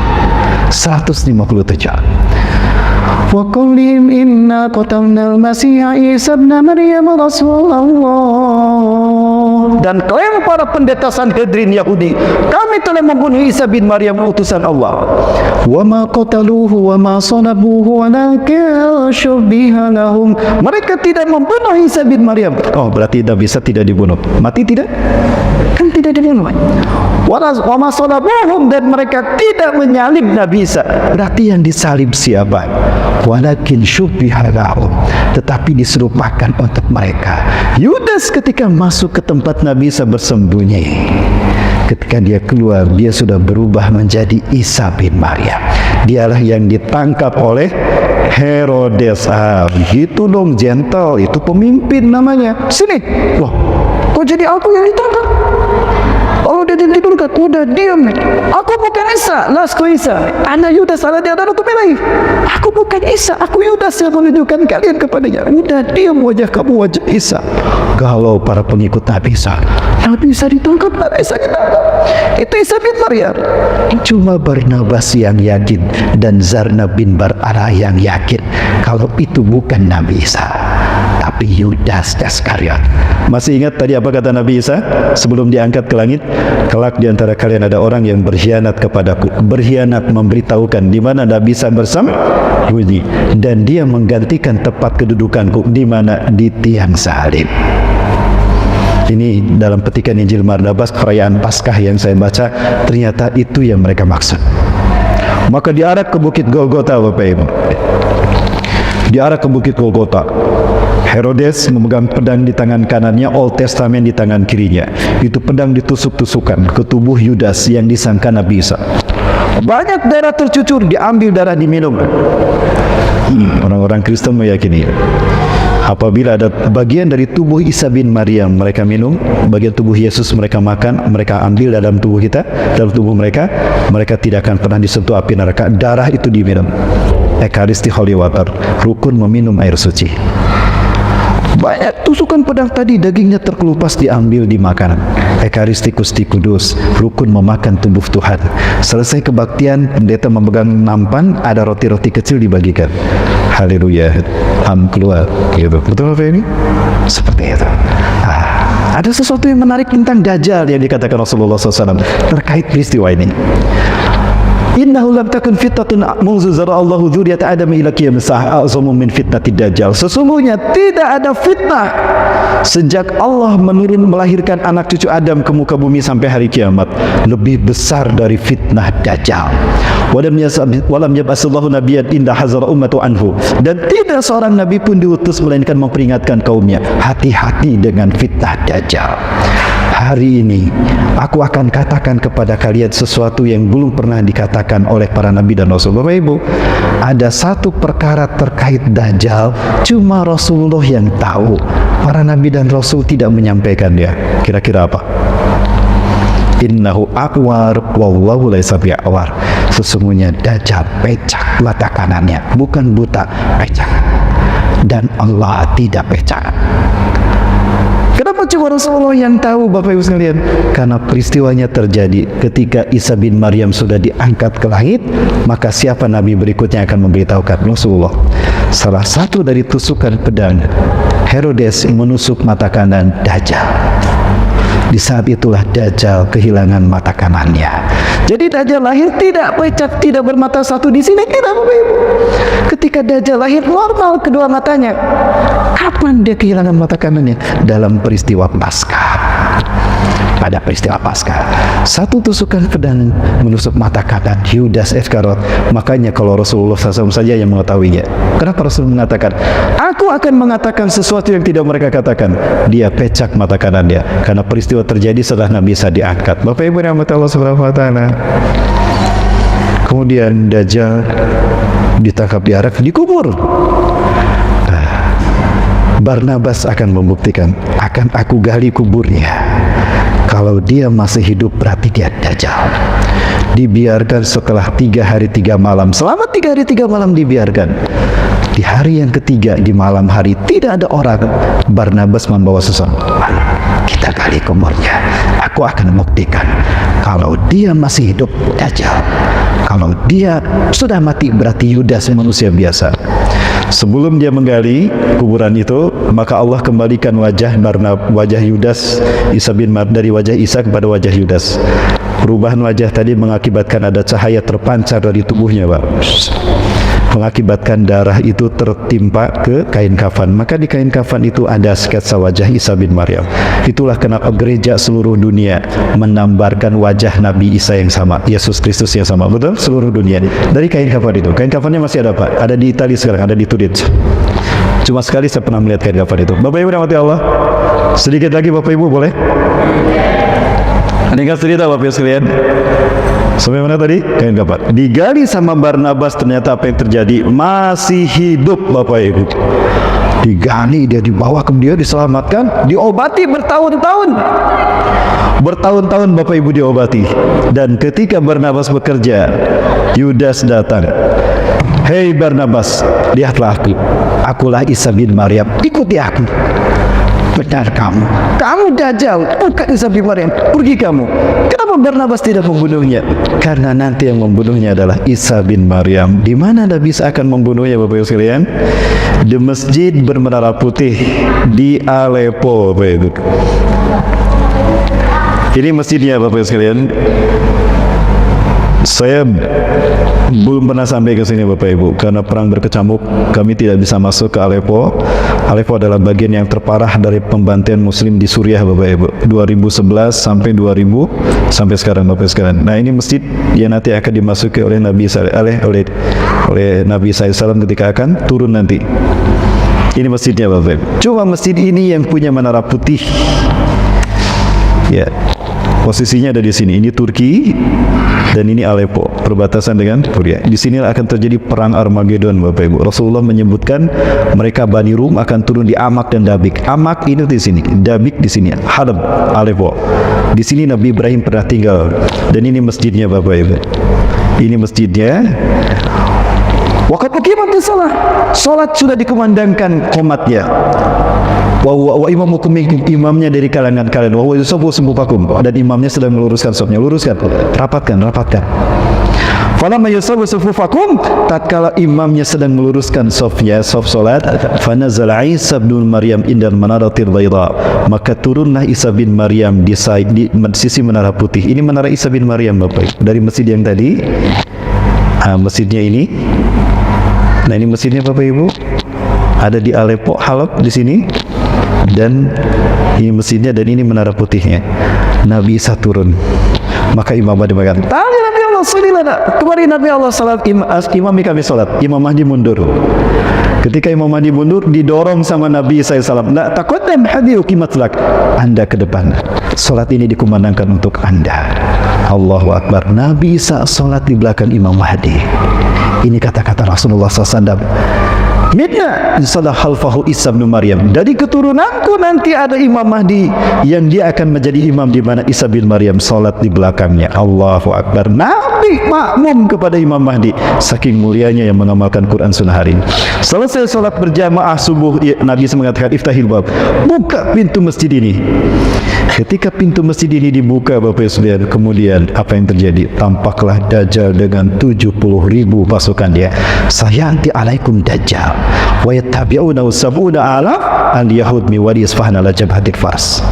Wa qulihim inna qatalna al-Masih Isa ibn Maryam Rasulullah.
dan klaim para pendeta Sanhedrin Yahudi, kami telah membunuh Isa bin Maryam utusan Allah.
Wa ma qataluhu wa ma salabuhu walakin syubbiha lahum.
Mereka tidak membunuh Isa bin Maryam.
Oh, berarti Nabi Isa tidak dibunuh. Mati tidak?
Kan tidak dibunuh. Wa ma salabuhum, dan mereka tidak menyalib Nabi Isa.
Berarti yang disalib siapa? Walakin syubbiha lahum, tetapi diserupakan untuk mereka. Yudas ketika masuk ke tempat Nabi Isa bersembunyi, ketika dia keluar, dia sudah berubah menjadi Isa bin Maryam. Dialah yang ditangkap oleh Herodes. Gitu dong, gentle, itu pemimpin namanya.
Sini, loh, kok jadi aku yang ditangkap? Oh, udah ditidurkan, udah diam nih. Aku bukan Isa, lasku Isa. Ana Yudas, ala dia ada untuk milih. Aku bukan Isa, aku Yudas yang menunjukkan kalian kepadanya. Udah diam, wajah kamu wajah Isa.
Galau para pengikut Nabi Isa.
Nabi Isa ditangkap, Nabi Isa ditangkap. Itu Isa bin Maryam.
Cuma Barnabas yang yakin dan Zarna bin Bar'ara yang yakin kalau itu bukan Nabi Isa, tapi Yudas Iskariot. Masih ingat tadi apa kata Nabi Isa sebelum diangkat ke langit? Kelak di antara kalian ada orang yang berkhianat kepadaku, berkhianat memberitahukan di mana Nabi Isa bersembunyi, dan dia menggantikan tempat kedudukanku di mana, di tiang salib. Ini dalam petikan Injil Barnabas perayaan Paskah yang saya baca, ternyata itu yang mereka maksud. Maka diarah ke Bukit Golgota, Bapak Ibu. Diarah ke Bukit Golgota. Herodes memegang pedang di tangan kanannya, Old Testament di tangan kirinya. Itu pedang ditusuk-tusukan ke tubuh Yudas yang disangka Nabi Isa.
Banyak darah tercucur, diambil darah diminum.
Orang-orang Kristen meyakini apabila ada bagian dari tubuh Isa bin Maryam mereka minum, bagian tubuh Yesus mereka makan, mereka ambil dalam tubuh kita, dalam tubuh mereka, mereka tidak akan pernah disentuh api neraka. Darah itu diminum. Ekaristi Holy Water, rukun meminum air suci.
Banyak tusukan pedang tadi, dagingnya terkelupas diambil dimakan.
Ekaristi Gusti Kudus, rukun memakan tubuh Tuhan. Selesai kebaktian, pendeta memegang nampan, ada roti-roti kecil dibagikan. Haleluya, keluar, gitu. Betul apa ini? Seperti itu. Ada sesuatu yang menarik tentang Dajjal yang dikatakan Rasulullah SAW terkait peristiwa ini.
Innahu lam takun fitnatun munzu zara Allahu dzurriyyata Adam ila qiyamis saah a'zamu min fitnatid dajjal. Sesungguhnya tidak ada fitnah sejak Allah melahirkan anak cucu Adam ke muka bumi sampai hari kiamat lebih besar dari fitnah Dajjal. Walam yab'asallahu nabiyyan inda hazara ummatu anhu, dan tidak seorang nabi pun diutus melainkan memperingatkan kaumnya, hati-hati dengan fitnah Dajjal. Hari ini aku akan katakan kepada kalian sesuatu yang belum pernah dikatakan oleh para nabi dan rasul. Bapak Ibu, ada satu perkara terkait Dajjal cuma Rasulullah yang tahu, para nabi dan rasul tidak menyampaikan dia. Kira-kira apa? Innahu aqwar wallahu laysa bi'awar. Sesungguhnya Dajjal pecah mata kanannya, bukan buta, pecah. Dan Allah tidak pecah. Kenapa cuma Rasulullah yang tahu, Bapak Ibu sekalian? Karena peristiwanya terjadi ketika Isa bin Maryam sudah diangkat ke langit, maka siapa nabi berikutnya akan memberitahukan? Rasulullah. Salah satu dari tusukan pedang Herodes menusuk mata kanan Dajjal. Di saat itulah Dajjal kehilangan mata kanannya. Jadi Dajjal lahir tidak pecah, tidak bermata satu di sini, tidak, Bapak Ibu. Ketika Dajjal lahir normal kedua matanya. Kapan dia kehilangan mata kanannya? Dalam peristiwa Paskah. Pada peristiwa Paskah, satu tusukan pedang menusuk mata kanan Yudas Iskariot. Makanya kalau Rasulullah SAW saja yang mengetahuinya. Kenapa Rasul mengatakan, aku akan mengatakan sesuatu yang tidak mereka katakan? Dia pecah mata kanannya karena peristiwa terjadi setelah Nabi Isa diangkat. Bapak Ibu rahmati Allah Subhanahu wa taala. Kemudian Dajjal ditangkap, diarak, dikubur. Barnabas akan membuktikan, akan aku gali kuburnya. Kalau dia masih hidup berarti dia Dajjal. Dibiarkan setelah 3 hari 3 malam. Selama 3 hari 3 malam dibiarkan. Di hari yang ketiga, di malam hari, tidak ada orang. Barnabas membawa sesuatu. Kita gali kuburnya. Aku akan membuktikan kalau dia masih hidup, Dajjal. Kalau dia sudah mati berarti Yudas manusia biasa.
Sebelum dia menggali kuburan itu, maka Allah kembalikan wajah Yudas dari wajah Isa kepada wajah Yudas. Perubahan wajah tadi mengakibatkan ada cahaya terpancar dari tubuhnya, Pak. Mengakibatkan darah itu tertimpa ke kain kafan. Maka di kain kafan itu ada sketsa wajah Isa bin Maryam. Itulah kenapa gereja seluruh dunia menambarkan wajah Nabi Isa yang sama, Yesus Kristus yang sama. Betul? Seluruh dunia. Dari kain kafan itu. Kain kafannya masih ada, Pak. Ada di Italia sekarang, ada di Turin. Cuma sekali saya pernah melihat kain kafan itu. Bapak Ibu rahmati Allah. Sedikit lagi Bapak Ibu boleh? Ingat cerita Bapak Ibu sekalian. Sampai mana tadi? Kain kafan. Digali sama Barnabas, ternyata apa yang terjadi? Masih hidup Bapak Ibu. Digali, dia dibawa ke dia, diselamatkan, diobati bertahun-tahun. Bertahun-tahun Bapak Ibu diobati. Dan ketika Barnabas bekerja, Yudas datang. Hei Barnabas, lihatlah aku. Akulah Isa bin Maryam, ikuti aku. Benar kamu Dajjal, bukan Isa bin Maryam, pergi kamu. Kenapa Barnabas tidak membunuhnya? Karena nanti yang membunuhnya adalah Isa bin Maryam. Di mana Nabi Isa akan membunuhnya Bapak Ibu sekalian? Di masjid bermenara putih di Aleppo Bapak Ibu. Ini masjidnya Bapak Ibu sekalian. Saya belum pernah sampai ke sini Bapak Ibu karena perang berkecamuk. Kami tidak bisa masuk ke Aleppo. Aleppo adalah bagian yang terparah dari pembantaian Muslim di Suriah Bapak Ibu. 2011 sampai 2000 sampai sekarang Bapak Ibu sekalian. Nah ini masjid yang nanti akan dimasuki oleh Nabi oleh Nabi SAW ketika akan turun nanti. Ini masjidnya Bapak Ibu. Cuma masjid ini yang punya menara putih. Ya. Posisinya ada di sini. Ini Turki dan ini Aleppo, perbatasan dengan Suriah. Di sini akan terjadi perang Armageddon, Bapak Ibu. Rasulullah menyebutkan mereka Bani Rum akan turun di Amak dan Dabik. Amak ini di sini, Dabik di sini, Halab, Aleppo. Di sini Nabi Ibrahim pernah tinggal. Dan ini masjidnya, Bapak Ibu. Ini masjidnya. Waqad uqimatis shalah. Salat sudah dikumandangkan qomatnya. Wa imamukum, imamnya dari kalangan kalian. Wa huwa yusalli sufufakum, dan imamnya sedang meluruskan safnya. Luruskan, rapatkan. Falamma yusalli sufufakum, tatkala imamnya sedang meluruskan safnya, saf salat, fanazala Isa bin Maryam indal manaratil bayda, maka turunlah Isa bin Maryam di sisi menara putih. Ini menara Isa bin Maryam Bapak. Dari masjid yang tadi, masjidnya ini. Nah ini masjidnya Bapak Ibu. Ada di Aleppo, Halab di sini. Dan ini masjidnya dan ini menara putihnya. Nabi Isa turun. Maka Imam Mahdi mengatakan, "Tadi Nabi Allah sallallahu. Kemarin Nabi Allah salat imam kami salat. Imam Mahdi mundur. Ketika Imam Mahdi mundur, didorong sama Nabi Isa sallallahu. "La taqaddam hadi uqimat lak." Anda ke depan. Salat ini dikumandangkan untuk Anda. Allahu Akbar. Nabi Isa salat di belakang Imam Mahdi. Ini kata-kata Rasulullah SAW. Minna salah halfahu Isa bin Maryam. Dari keturunanku nanti ada Imam Mahdi yang dia akan menjadi imam di mana Isa bin Maryam salat di belakangnya. Allahu Akbar. Nabi makmum kepada Imam Mahdi. Saking mulianya yang mengamalkan Quran sunnah hari ini. Selesai salat berjamaah subuh, Nabi mengatakan iftahil bab. Buka pintu masjid ini. Ketika pintu masjid ini dibuka Bapak Ibu, kemudian apa yang terjadi? Tampaklah Dajjal dengan 70.000 pasukan dia. Sayanti alaikum Dajjal wa yattabi'una sab'una alaf al-yahud mi wadi Isfahan ala jabhatil Fars.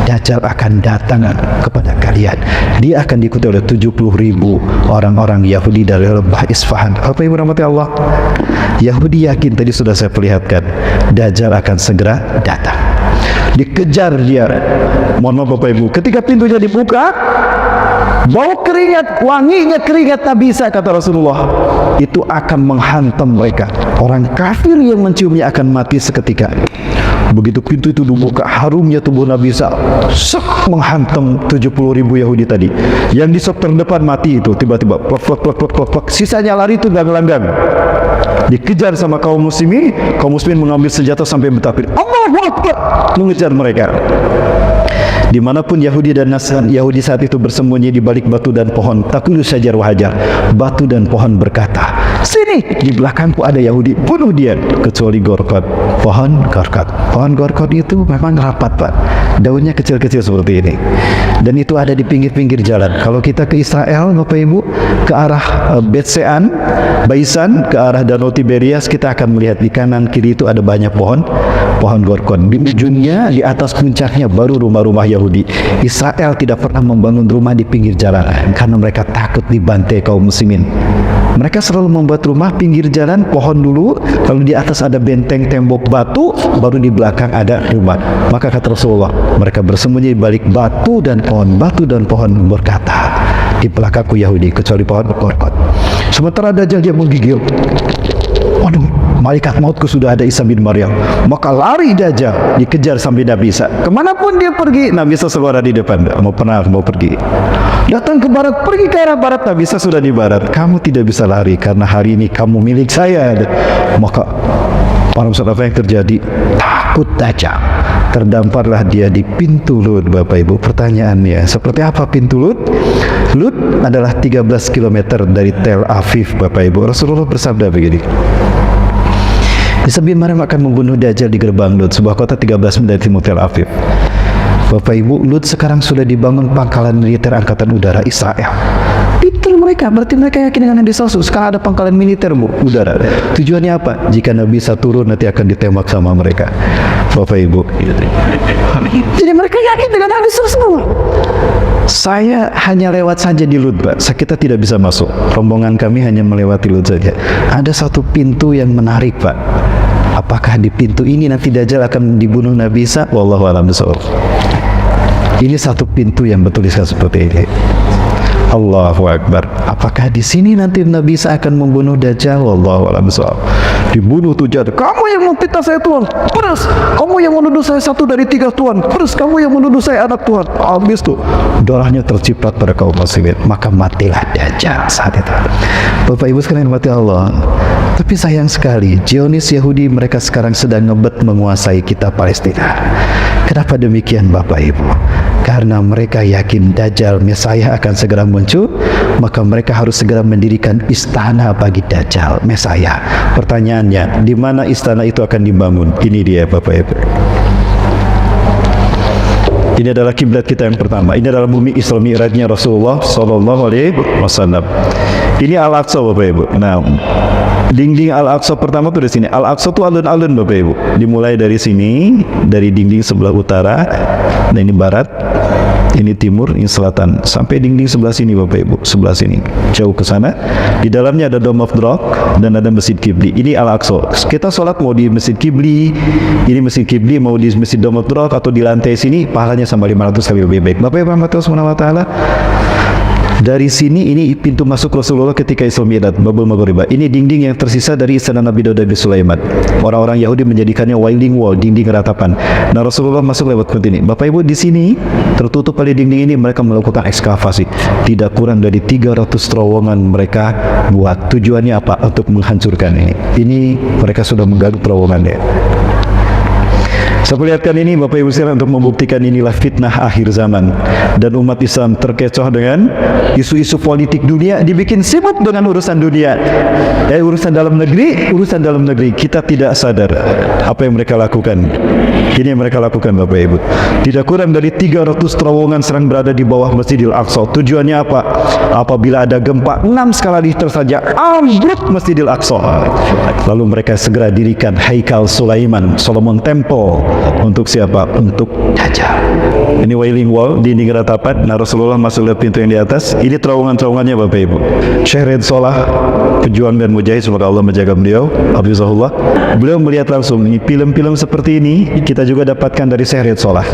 Dajjal akan datang kepada kalian. Dia akan diikuti oleh 70.000 orang-orang Yahudi dari lembah Isfahan. Apa Ibu rahmati Allah? Yahudi yakin, tadi sudah saya perlihatkan, Dajjal akan segera datang. Dikejar dia. Mohon maaf Bapak Ibu, ketika pintunya dibuka, bau keringat, wanginya keringat Nabi Isa, kata Rasulullah, itu akan menghantam mereka. Orang kafir yang menciumnya akan mati seketika. Begitu pintu itu dibuka, harumnya tubuh Nabi Isa menghantam 70.000 Yahudi tadi. Yang di sop terdepan mati itu tiba-tiba plak. Sisanya lari itu gelanggang. Dikejar sama kaum muslimin mengambil senjata sampai bertakbir, Allahu Akbar, mengejar mereka. Dimanapun Yahudi dan Nasrani, Yahudi saat itu bersembunyi di balik batu dan pohon. Takulu syajar wahajar, batu dan pohon berkata, sini, di belakangku ada Yahudi, bunuh dia. Kecuali Gorkot, pohon Gorkot. Pohon Gorkot itu memang rapat Pak.
Daunnya kecil-kecil seperti ini. Dan itu ada di pinggir-pinggir jalan. Kalau kita ke Israel, Bapak Ibu, ke arah Betsean, Baisan, ke arah Danau Tiberias, kita akan melihat di kanan kiri itu ada banyak pohon gorkon. Di ujungnya, di atas puncaknya baru rumah-rumah Yahudi. Israel tidak pernah membangun rumah di pinggir jalan karena mereka takut dibantai kaum muslimin. Mereka selalu membuat rumah pinggir jalan, pohon dulu, lalu di atas ada benteng tembok batu, baru di belakang ada rumah. Maka kata Rasulullah, mereka bersembunyi di balik batu dan pohon berkata, di belakangku Yahudi kecuali pohon gorkon. Sementara Dajjal dia menggigil. Waduh, malaikat mautku sudah ada Isa bin Maryam. Maka lari Dajjal, dikejar sampai Nabi Isa. Kemanapun dia pergi, Nabi Isa selalu ada di depan. Mau pergi. Datang ke barat, pergi ke arah barat, Nabi Isa sudah di barat. Kamu tidak bisa lari karena hari ini kamu milik saya. Maka para saudara, apa yang terjadi? Takut Dajjal. Terdamparlah dia di pintu Lut, Bapak Ibu. Pertanyaannya, seperti apa pintu Lut? Lut adalah 13 km dari Tel Aviv, Bapak Ibu. Rasulullah bersabda begini, Isa bin Maryam akan membunuh Dajjal di gerbang Lut, sebuah kota 13 mil dari timur Tel Aviv. Bapak Ibu, Lut sekarang sudah dibangun pangkalan militer angkatan udara Israel. Pintu mereka, berarti mereka yakin dengan Nabi Salsu. Sekarang ada pangkalan militer udara. Tujuannya apa? Jika Nabi Isa turun, nanti akan ditembak sama mereka. Bapak Ibu, jadi mereka yakin dengan Nabi Salsu. Saya hanya lewat saja di Lut, Pak. Kita tidak bisa masuk. Rombongan kami hanya melewati Lut saja. Ada satu pintu yang menarik, Pak. Apakah di pintu ini nanti Dajjal akan dibunuh Nabi Isa? Wallahu a'lam bishawab. Ini satu pintu yang bertuliskan seperti ini. Allahu Akbar. Apakah di sini nanti Nabi Isa akan membunuh Dajjal? Wallahu a'lam bishawab. Dibunuh tuh Dajjal. Kamu yang memfitnah saya Tuhan, pedas. Kamu yang menuduh saya 1 dari 3 Tuhan, pedas. Kamu yang menuduh saya anak Tuhan. Habis tuh darahnya terciprat pada kaum muslimin. Maka matilah Dajjal saat itu. Bapak Ibu sekalian mati Allah. Tapi sayang sekali, Zionis Yahudi mereka sekarang sedang ngebet menguasai kita Palestina. Kenapa demikian Bapak Ibu? Karena mereka yakin Dajjal Mesaya akan segera muncul, maka mereka harus segera mendirikan istana bagi Dajjal Mesaya. Pertanyaannya, di mana istana itu akan dibangun? Ini dia Bapak Ibu. Ini adalah kiblat kita yang pertama. Ini adalah bumi Isra Mi'rajnya Rasulullah Sallallahu Alaihi Wasallam. Ini Al-Aqsa Bapak Ibu. Nah, dinding Al-Aqsa pertama tuh di sini. Al-Aqsa tuh alun-alun Bapak Ibu. Dimulai dari sini, dari dinding sebelah utara, dan ini barat, ini timur, ini selatan, sampai dinding sebelah sini Bapak Ibu, sebelah sini, jauh ke sana. Di dalamnya ada Dome of the Rock dan ada Masjid Qibli. Ini Al-Aqsa. Kita sholat mau di Masjid Qibli, ini Masjid Qibli, mau di Masjid Dome of the Rock atau di lantai sini, pahalanya sama 500 kali lebih baik. Bapak Ibu rahmati Allah Subhanahu wa taala. Dari sini ini pintu masuk Rasulullah ketika Isra Mi'raj, Babul Maghribah. Ini dinding yang tersisa dari istana Nabi Daud dan Sulaiman. Orang-orang Yahudi menjadikannya wailing wall, dinding ratapan. Nah, Rasulullah masuk lewat pintu ini. Bapak Ibu, di sini tertutup oleh dinding ini mereka melakukan ekskavasi. Tidak kurang dari 300 terowongan mereka buat. Tujuannya apa? Untuk menghancurkan ini. Ini mereka sudah menggaruk terowongannya. Saya perlihatkan ini Bapak Ibu sekalian untuk membuktikan inilah fitnah akhir zaman, dan umat Islam terkecoh dengan isu-isu politik dunia, dibikin sibuk dengan urusan dunia. Urusan dalam negeri kita tidak sadar apa yang mereka lakukan. Ini yang mereka lakukan Bapak Ibu. Tidak kurang dari 300 terowongan serang berada di bawah Masjidil Aqsa. Tujuannya apa? Apabila ada gempa 6 skala Richter saja ambruk Masjidil Aqsa. Lalu mereka segera dirikan Haikal Sulaiman, Solomon Temple. Untuk siapa? Untuk Dajjal. Ini wailing wall, dinding ratapan. Nah, Rasulullah masuk lewat pintu yang di atas. Ini terowongan-terowongannya Bapak Ibu. Syekh Red Solah, pejuang dan mujahid, semoga Allah menjaga beliau, hafizahullah. Beliau melihat langsung ini film-film seperti ini kita juga dapatkan dari Syekh Red Solah.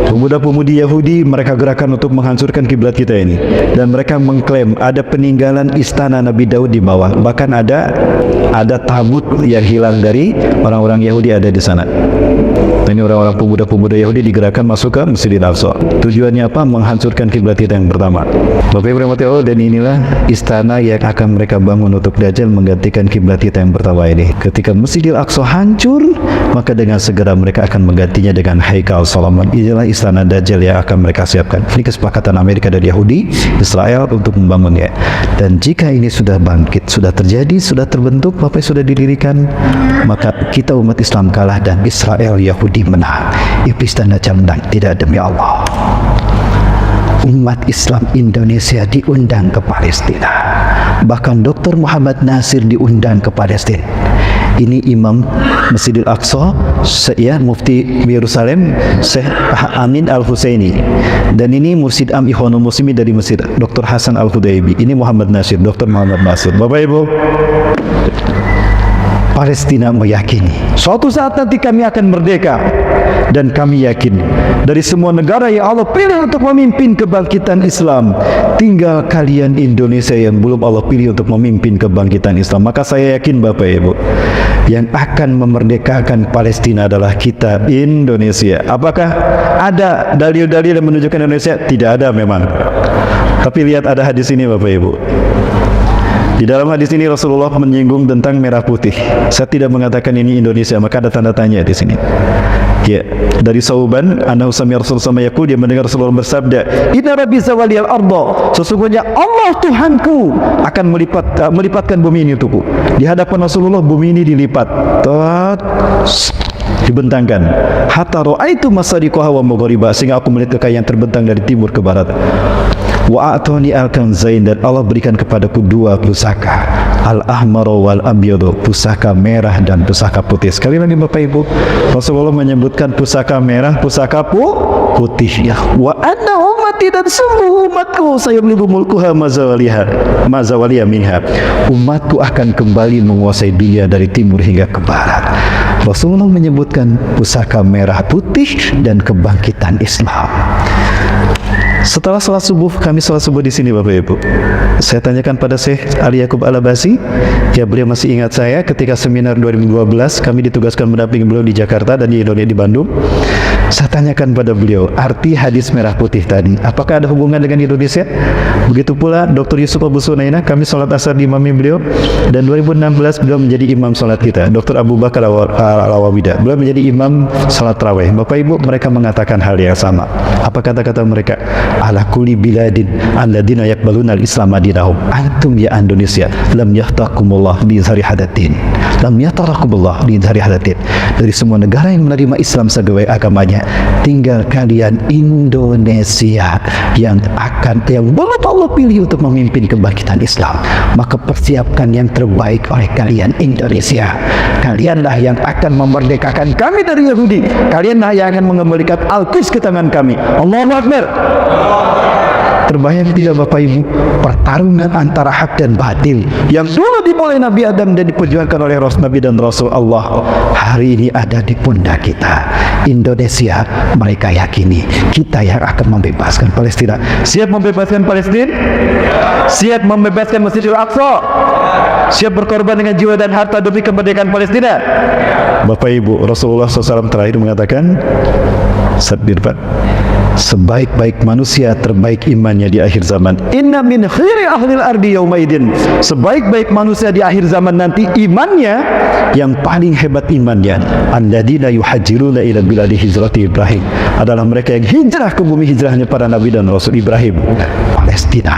Pemuda-pemudi Yahudi mereka gerakan untuk menghancurkan kiblat kita ini, dan mereka mengklaim ada peninggalan istana Nabi Daud di bawah. Bahkan ada tabut yang hilang dari orang-orang Yahudi ada di sana. Ini orang-orang pemuda-pemuda Yahudi digerakkan masuk ke Masjidil Aqsa. Tujuannya apa? Menghancurkan kiblat kita yang pertama. Bapak Ibu rahmati Allah, dan inilah istana yang akan mereka bangun untuk Dajjal menggantikan kiblat kita yang pertama ini. Ketika Masjidil Aqsa hancur, maka dengan segera mereka akan menggantinya dengan Haikal Solomon. Inilah istana Dajjal yang akan mereka siapkan. Ini kesepakatan Amerika dan Yahudi, Israel untuk membangunnya. Dan jika ini sudah bangkit, sudah terjadi, sudah terbentuk, Bapak sudah didirikan, maka kita umat Islam kalah dan Israel Yahudi Yahudi menang, iblis dan dajjal menang. Tidak, demi Allah, umat Islam Indonesia diundang ke Palestina. Bahkan Dr. Muhammad Nasir diundang ke Palestina. Ini Imam Masjidil Aqsa, ya, Mufti Yerusalem, Syekh Amin Al-Husaini. Dan ini Mursyid Am Ikhwanul Muslimin dari Mesir, Dr. Hasan Al-Hudaybi. Ini Muhammad Nasir, Dr. Muhammad Nasir. Bapak Ibu, Palestina meyakini suatu saat nanti kami akan merdeka, dan kami yakin dari semua negara yang Allah pilih untuk memimpin kebangkitan Islam, tinggal kalian Indonesia yang belum Allah pilih untuk memimpin kebangkitan Islam. Maka saya yakin Bapak Ibu, yang akan memerdekakan Palestina adalah kita Indonesia. Apakah ada dalil-dalil yang menunjukkan Indonesia? Tidak ada memang. Tapi lihat, ada hadis ini Bapak Ibu. Di dalam hadis ini Rasulullah menyinggung tentang merah putih. Saya tidak mengatakan ini Indonesia, maka ada tanda tanya di sini. Ya, dari Sauban, annahu sami'a Rasulullah SAW yaqul, dia mendengar Rasulullah bersabda, "Inna rabbi zawaliyal arda." Sesungguhnya Allah Tuhanku akan melipatkan bumi ini untukku. Di hadapan Rasulullah bumi ini dilipat, dibentangkan. Hatta ra'aitu masariqaha wa magharibaha, sehingga aku melihat kekayaan terbentang dari timur ke barat. Wa a'tani al-kanzain, dan Allah berikan kepadaku dua pusaka, al-ahmar wal abyad, pusaka merah dan pusaka putih. Sekali lagi Bapak Ibu, Rasulullah menyebutkan pusaka merah, pusaka putih. Ya, wa anna ummati, dan sungguh umatku sayublibu mulkuha mazawaliha minha. Umatku akan kembali menguasai dunia dari timur hingga ke barat. Rasulullah menyebutkan pusaka merah putih dan kebangkitan Islam. Setelah sholat subuh, kami sholat subuh di sini Bapak Ibu. Saya tanyakan pada Syekh Ali Yaqub Al-Abasi, ya, beliau masih ingat saya ketika seminar 2012, kami ditugaskan mendampingi beliau di Jakarta dan di Indonesia, di Bandung. Saya tanyakan pada beliau, arti hadis merah putih tadi, apakah ada hubungan dengan Indonesia? Begitu pula Dr. Yusuf Abu Sunaina, kami sholat asar di imami beliau, dan 2016 beliau menjadi imam sholat kita. Dr. Abu Bakar Al-Awawida, beliau menjadi imam sholat tarawih. Bapak Ibu, mereka mengatakan hal yang sama. Apa kata-kata mereka? Ala kulli biladin alladina yakbaluna al-islam adinahum, antum ya Indonesia lam yahtakumullah li zarihadatin, lam yahtarakumullah li zarihadatin. Dari semua negara yang menerima Islam sebagai agamanya, tinggal kalian Indonesia yang belum Allah pilih untuk memimpin kebangkitan Islam. Maka persiapkan yang terbaik oleh kalian Indonesia. Kalianlah yang akan memerdekakan kami dari Yahudi. Kalianlah yang akan mengembalikan Al-Quds ke tangan kami. Allahu Akbar. Terbayang tidak Bapak Ibu, pertarungan antara hak dan batil yang dulu dimulai Nabi Adam dan diperjuangkan oleh Nabi dan Rasul Allah, hari ini ada di pundak kita. Indonesia, mereka yakini kita yang akan membebaskan Palestina. Siap membebaskan Palestina? Siap membebaskan Masjidil Aqsa? Siap berkorban dengan jiwa dan harta demi kemerdekaan Palestina? Bapak Ibu, Rasulullah SAW terakhir mengatakan, sabir Pak, sebaik-baik manusia terbaik imannya di akhir zaman. Inna min khairi ahlil ardi yaumaidin, sebaik-baik manusia di akhir zaman nanti imannya, yang paling hebat imannya, alladzina yuhajiruna ila biladi hijrati Ibrahim, adalah mereka yang hijrah ke bumi hijrahnya para nabi dan rasul Ibrahim, Palestina.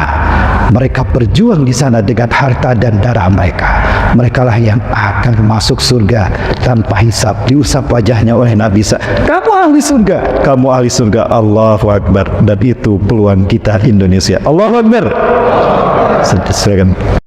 Mereka berjuang di sana dengan harta dan darah mereka. Merekalah yang akan masuk surga tanpa hisab. Diusap wajahnya oleh Nabi Isa, kamu ahli surga, kamu ahli surga. Allahu Akbar. Dan itu peluang kita Indonesia. Allahu Akbar. Silakan.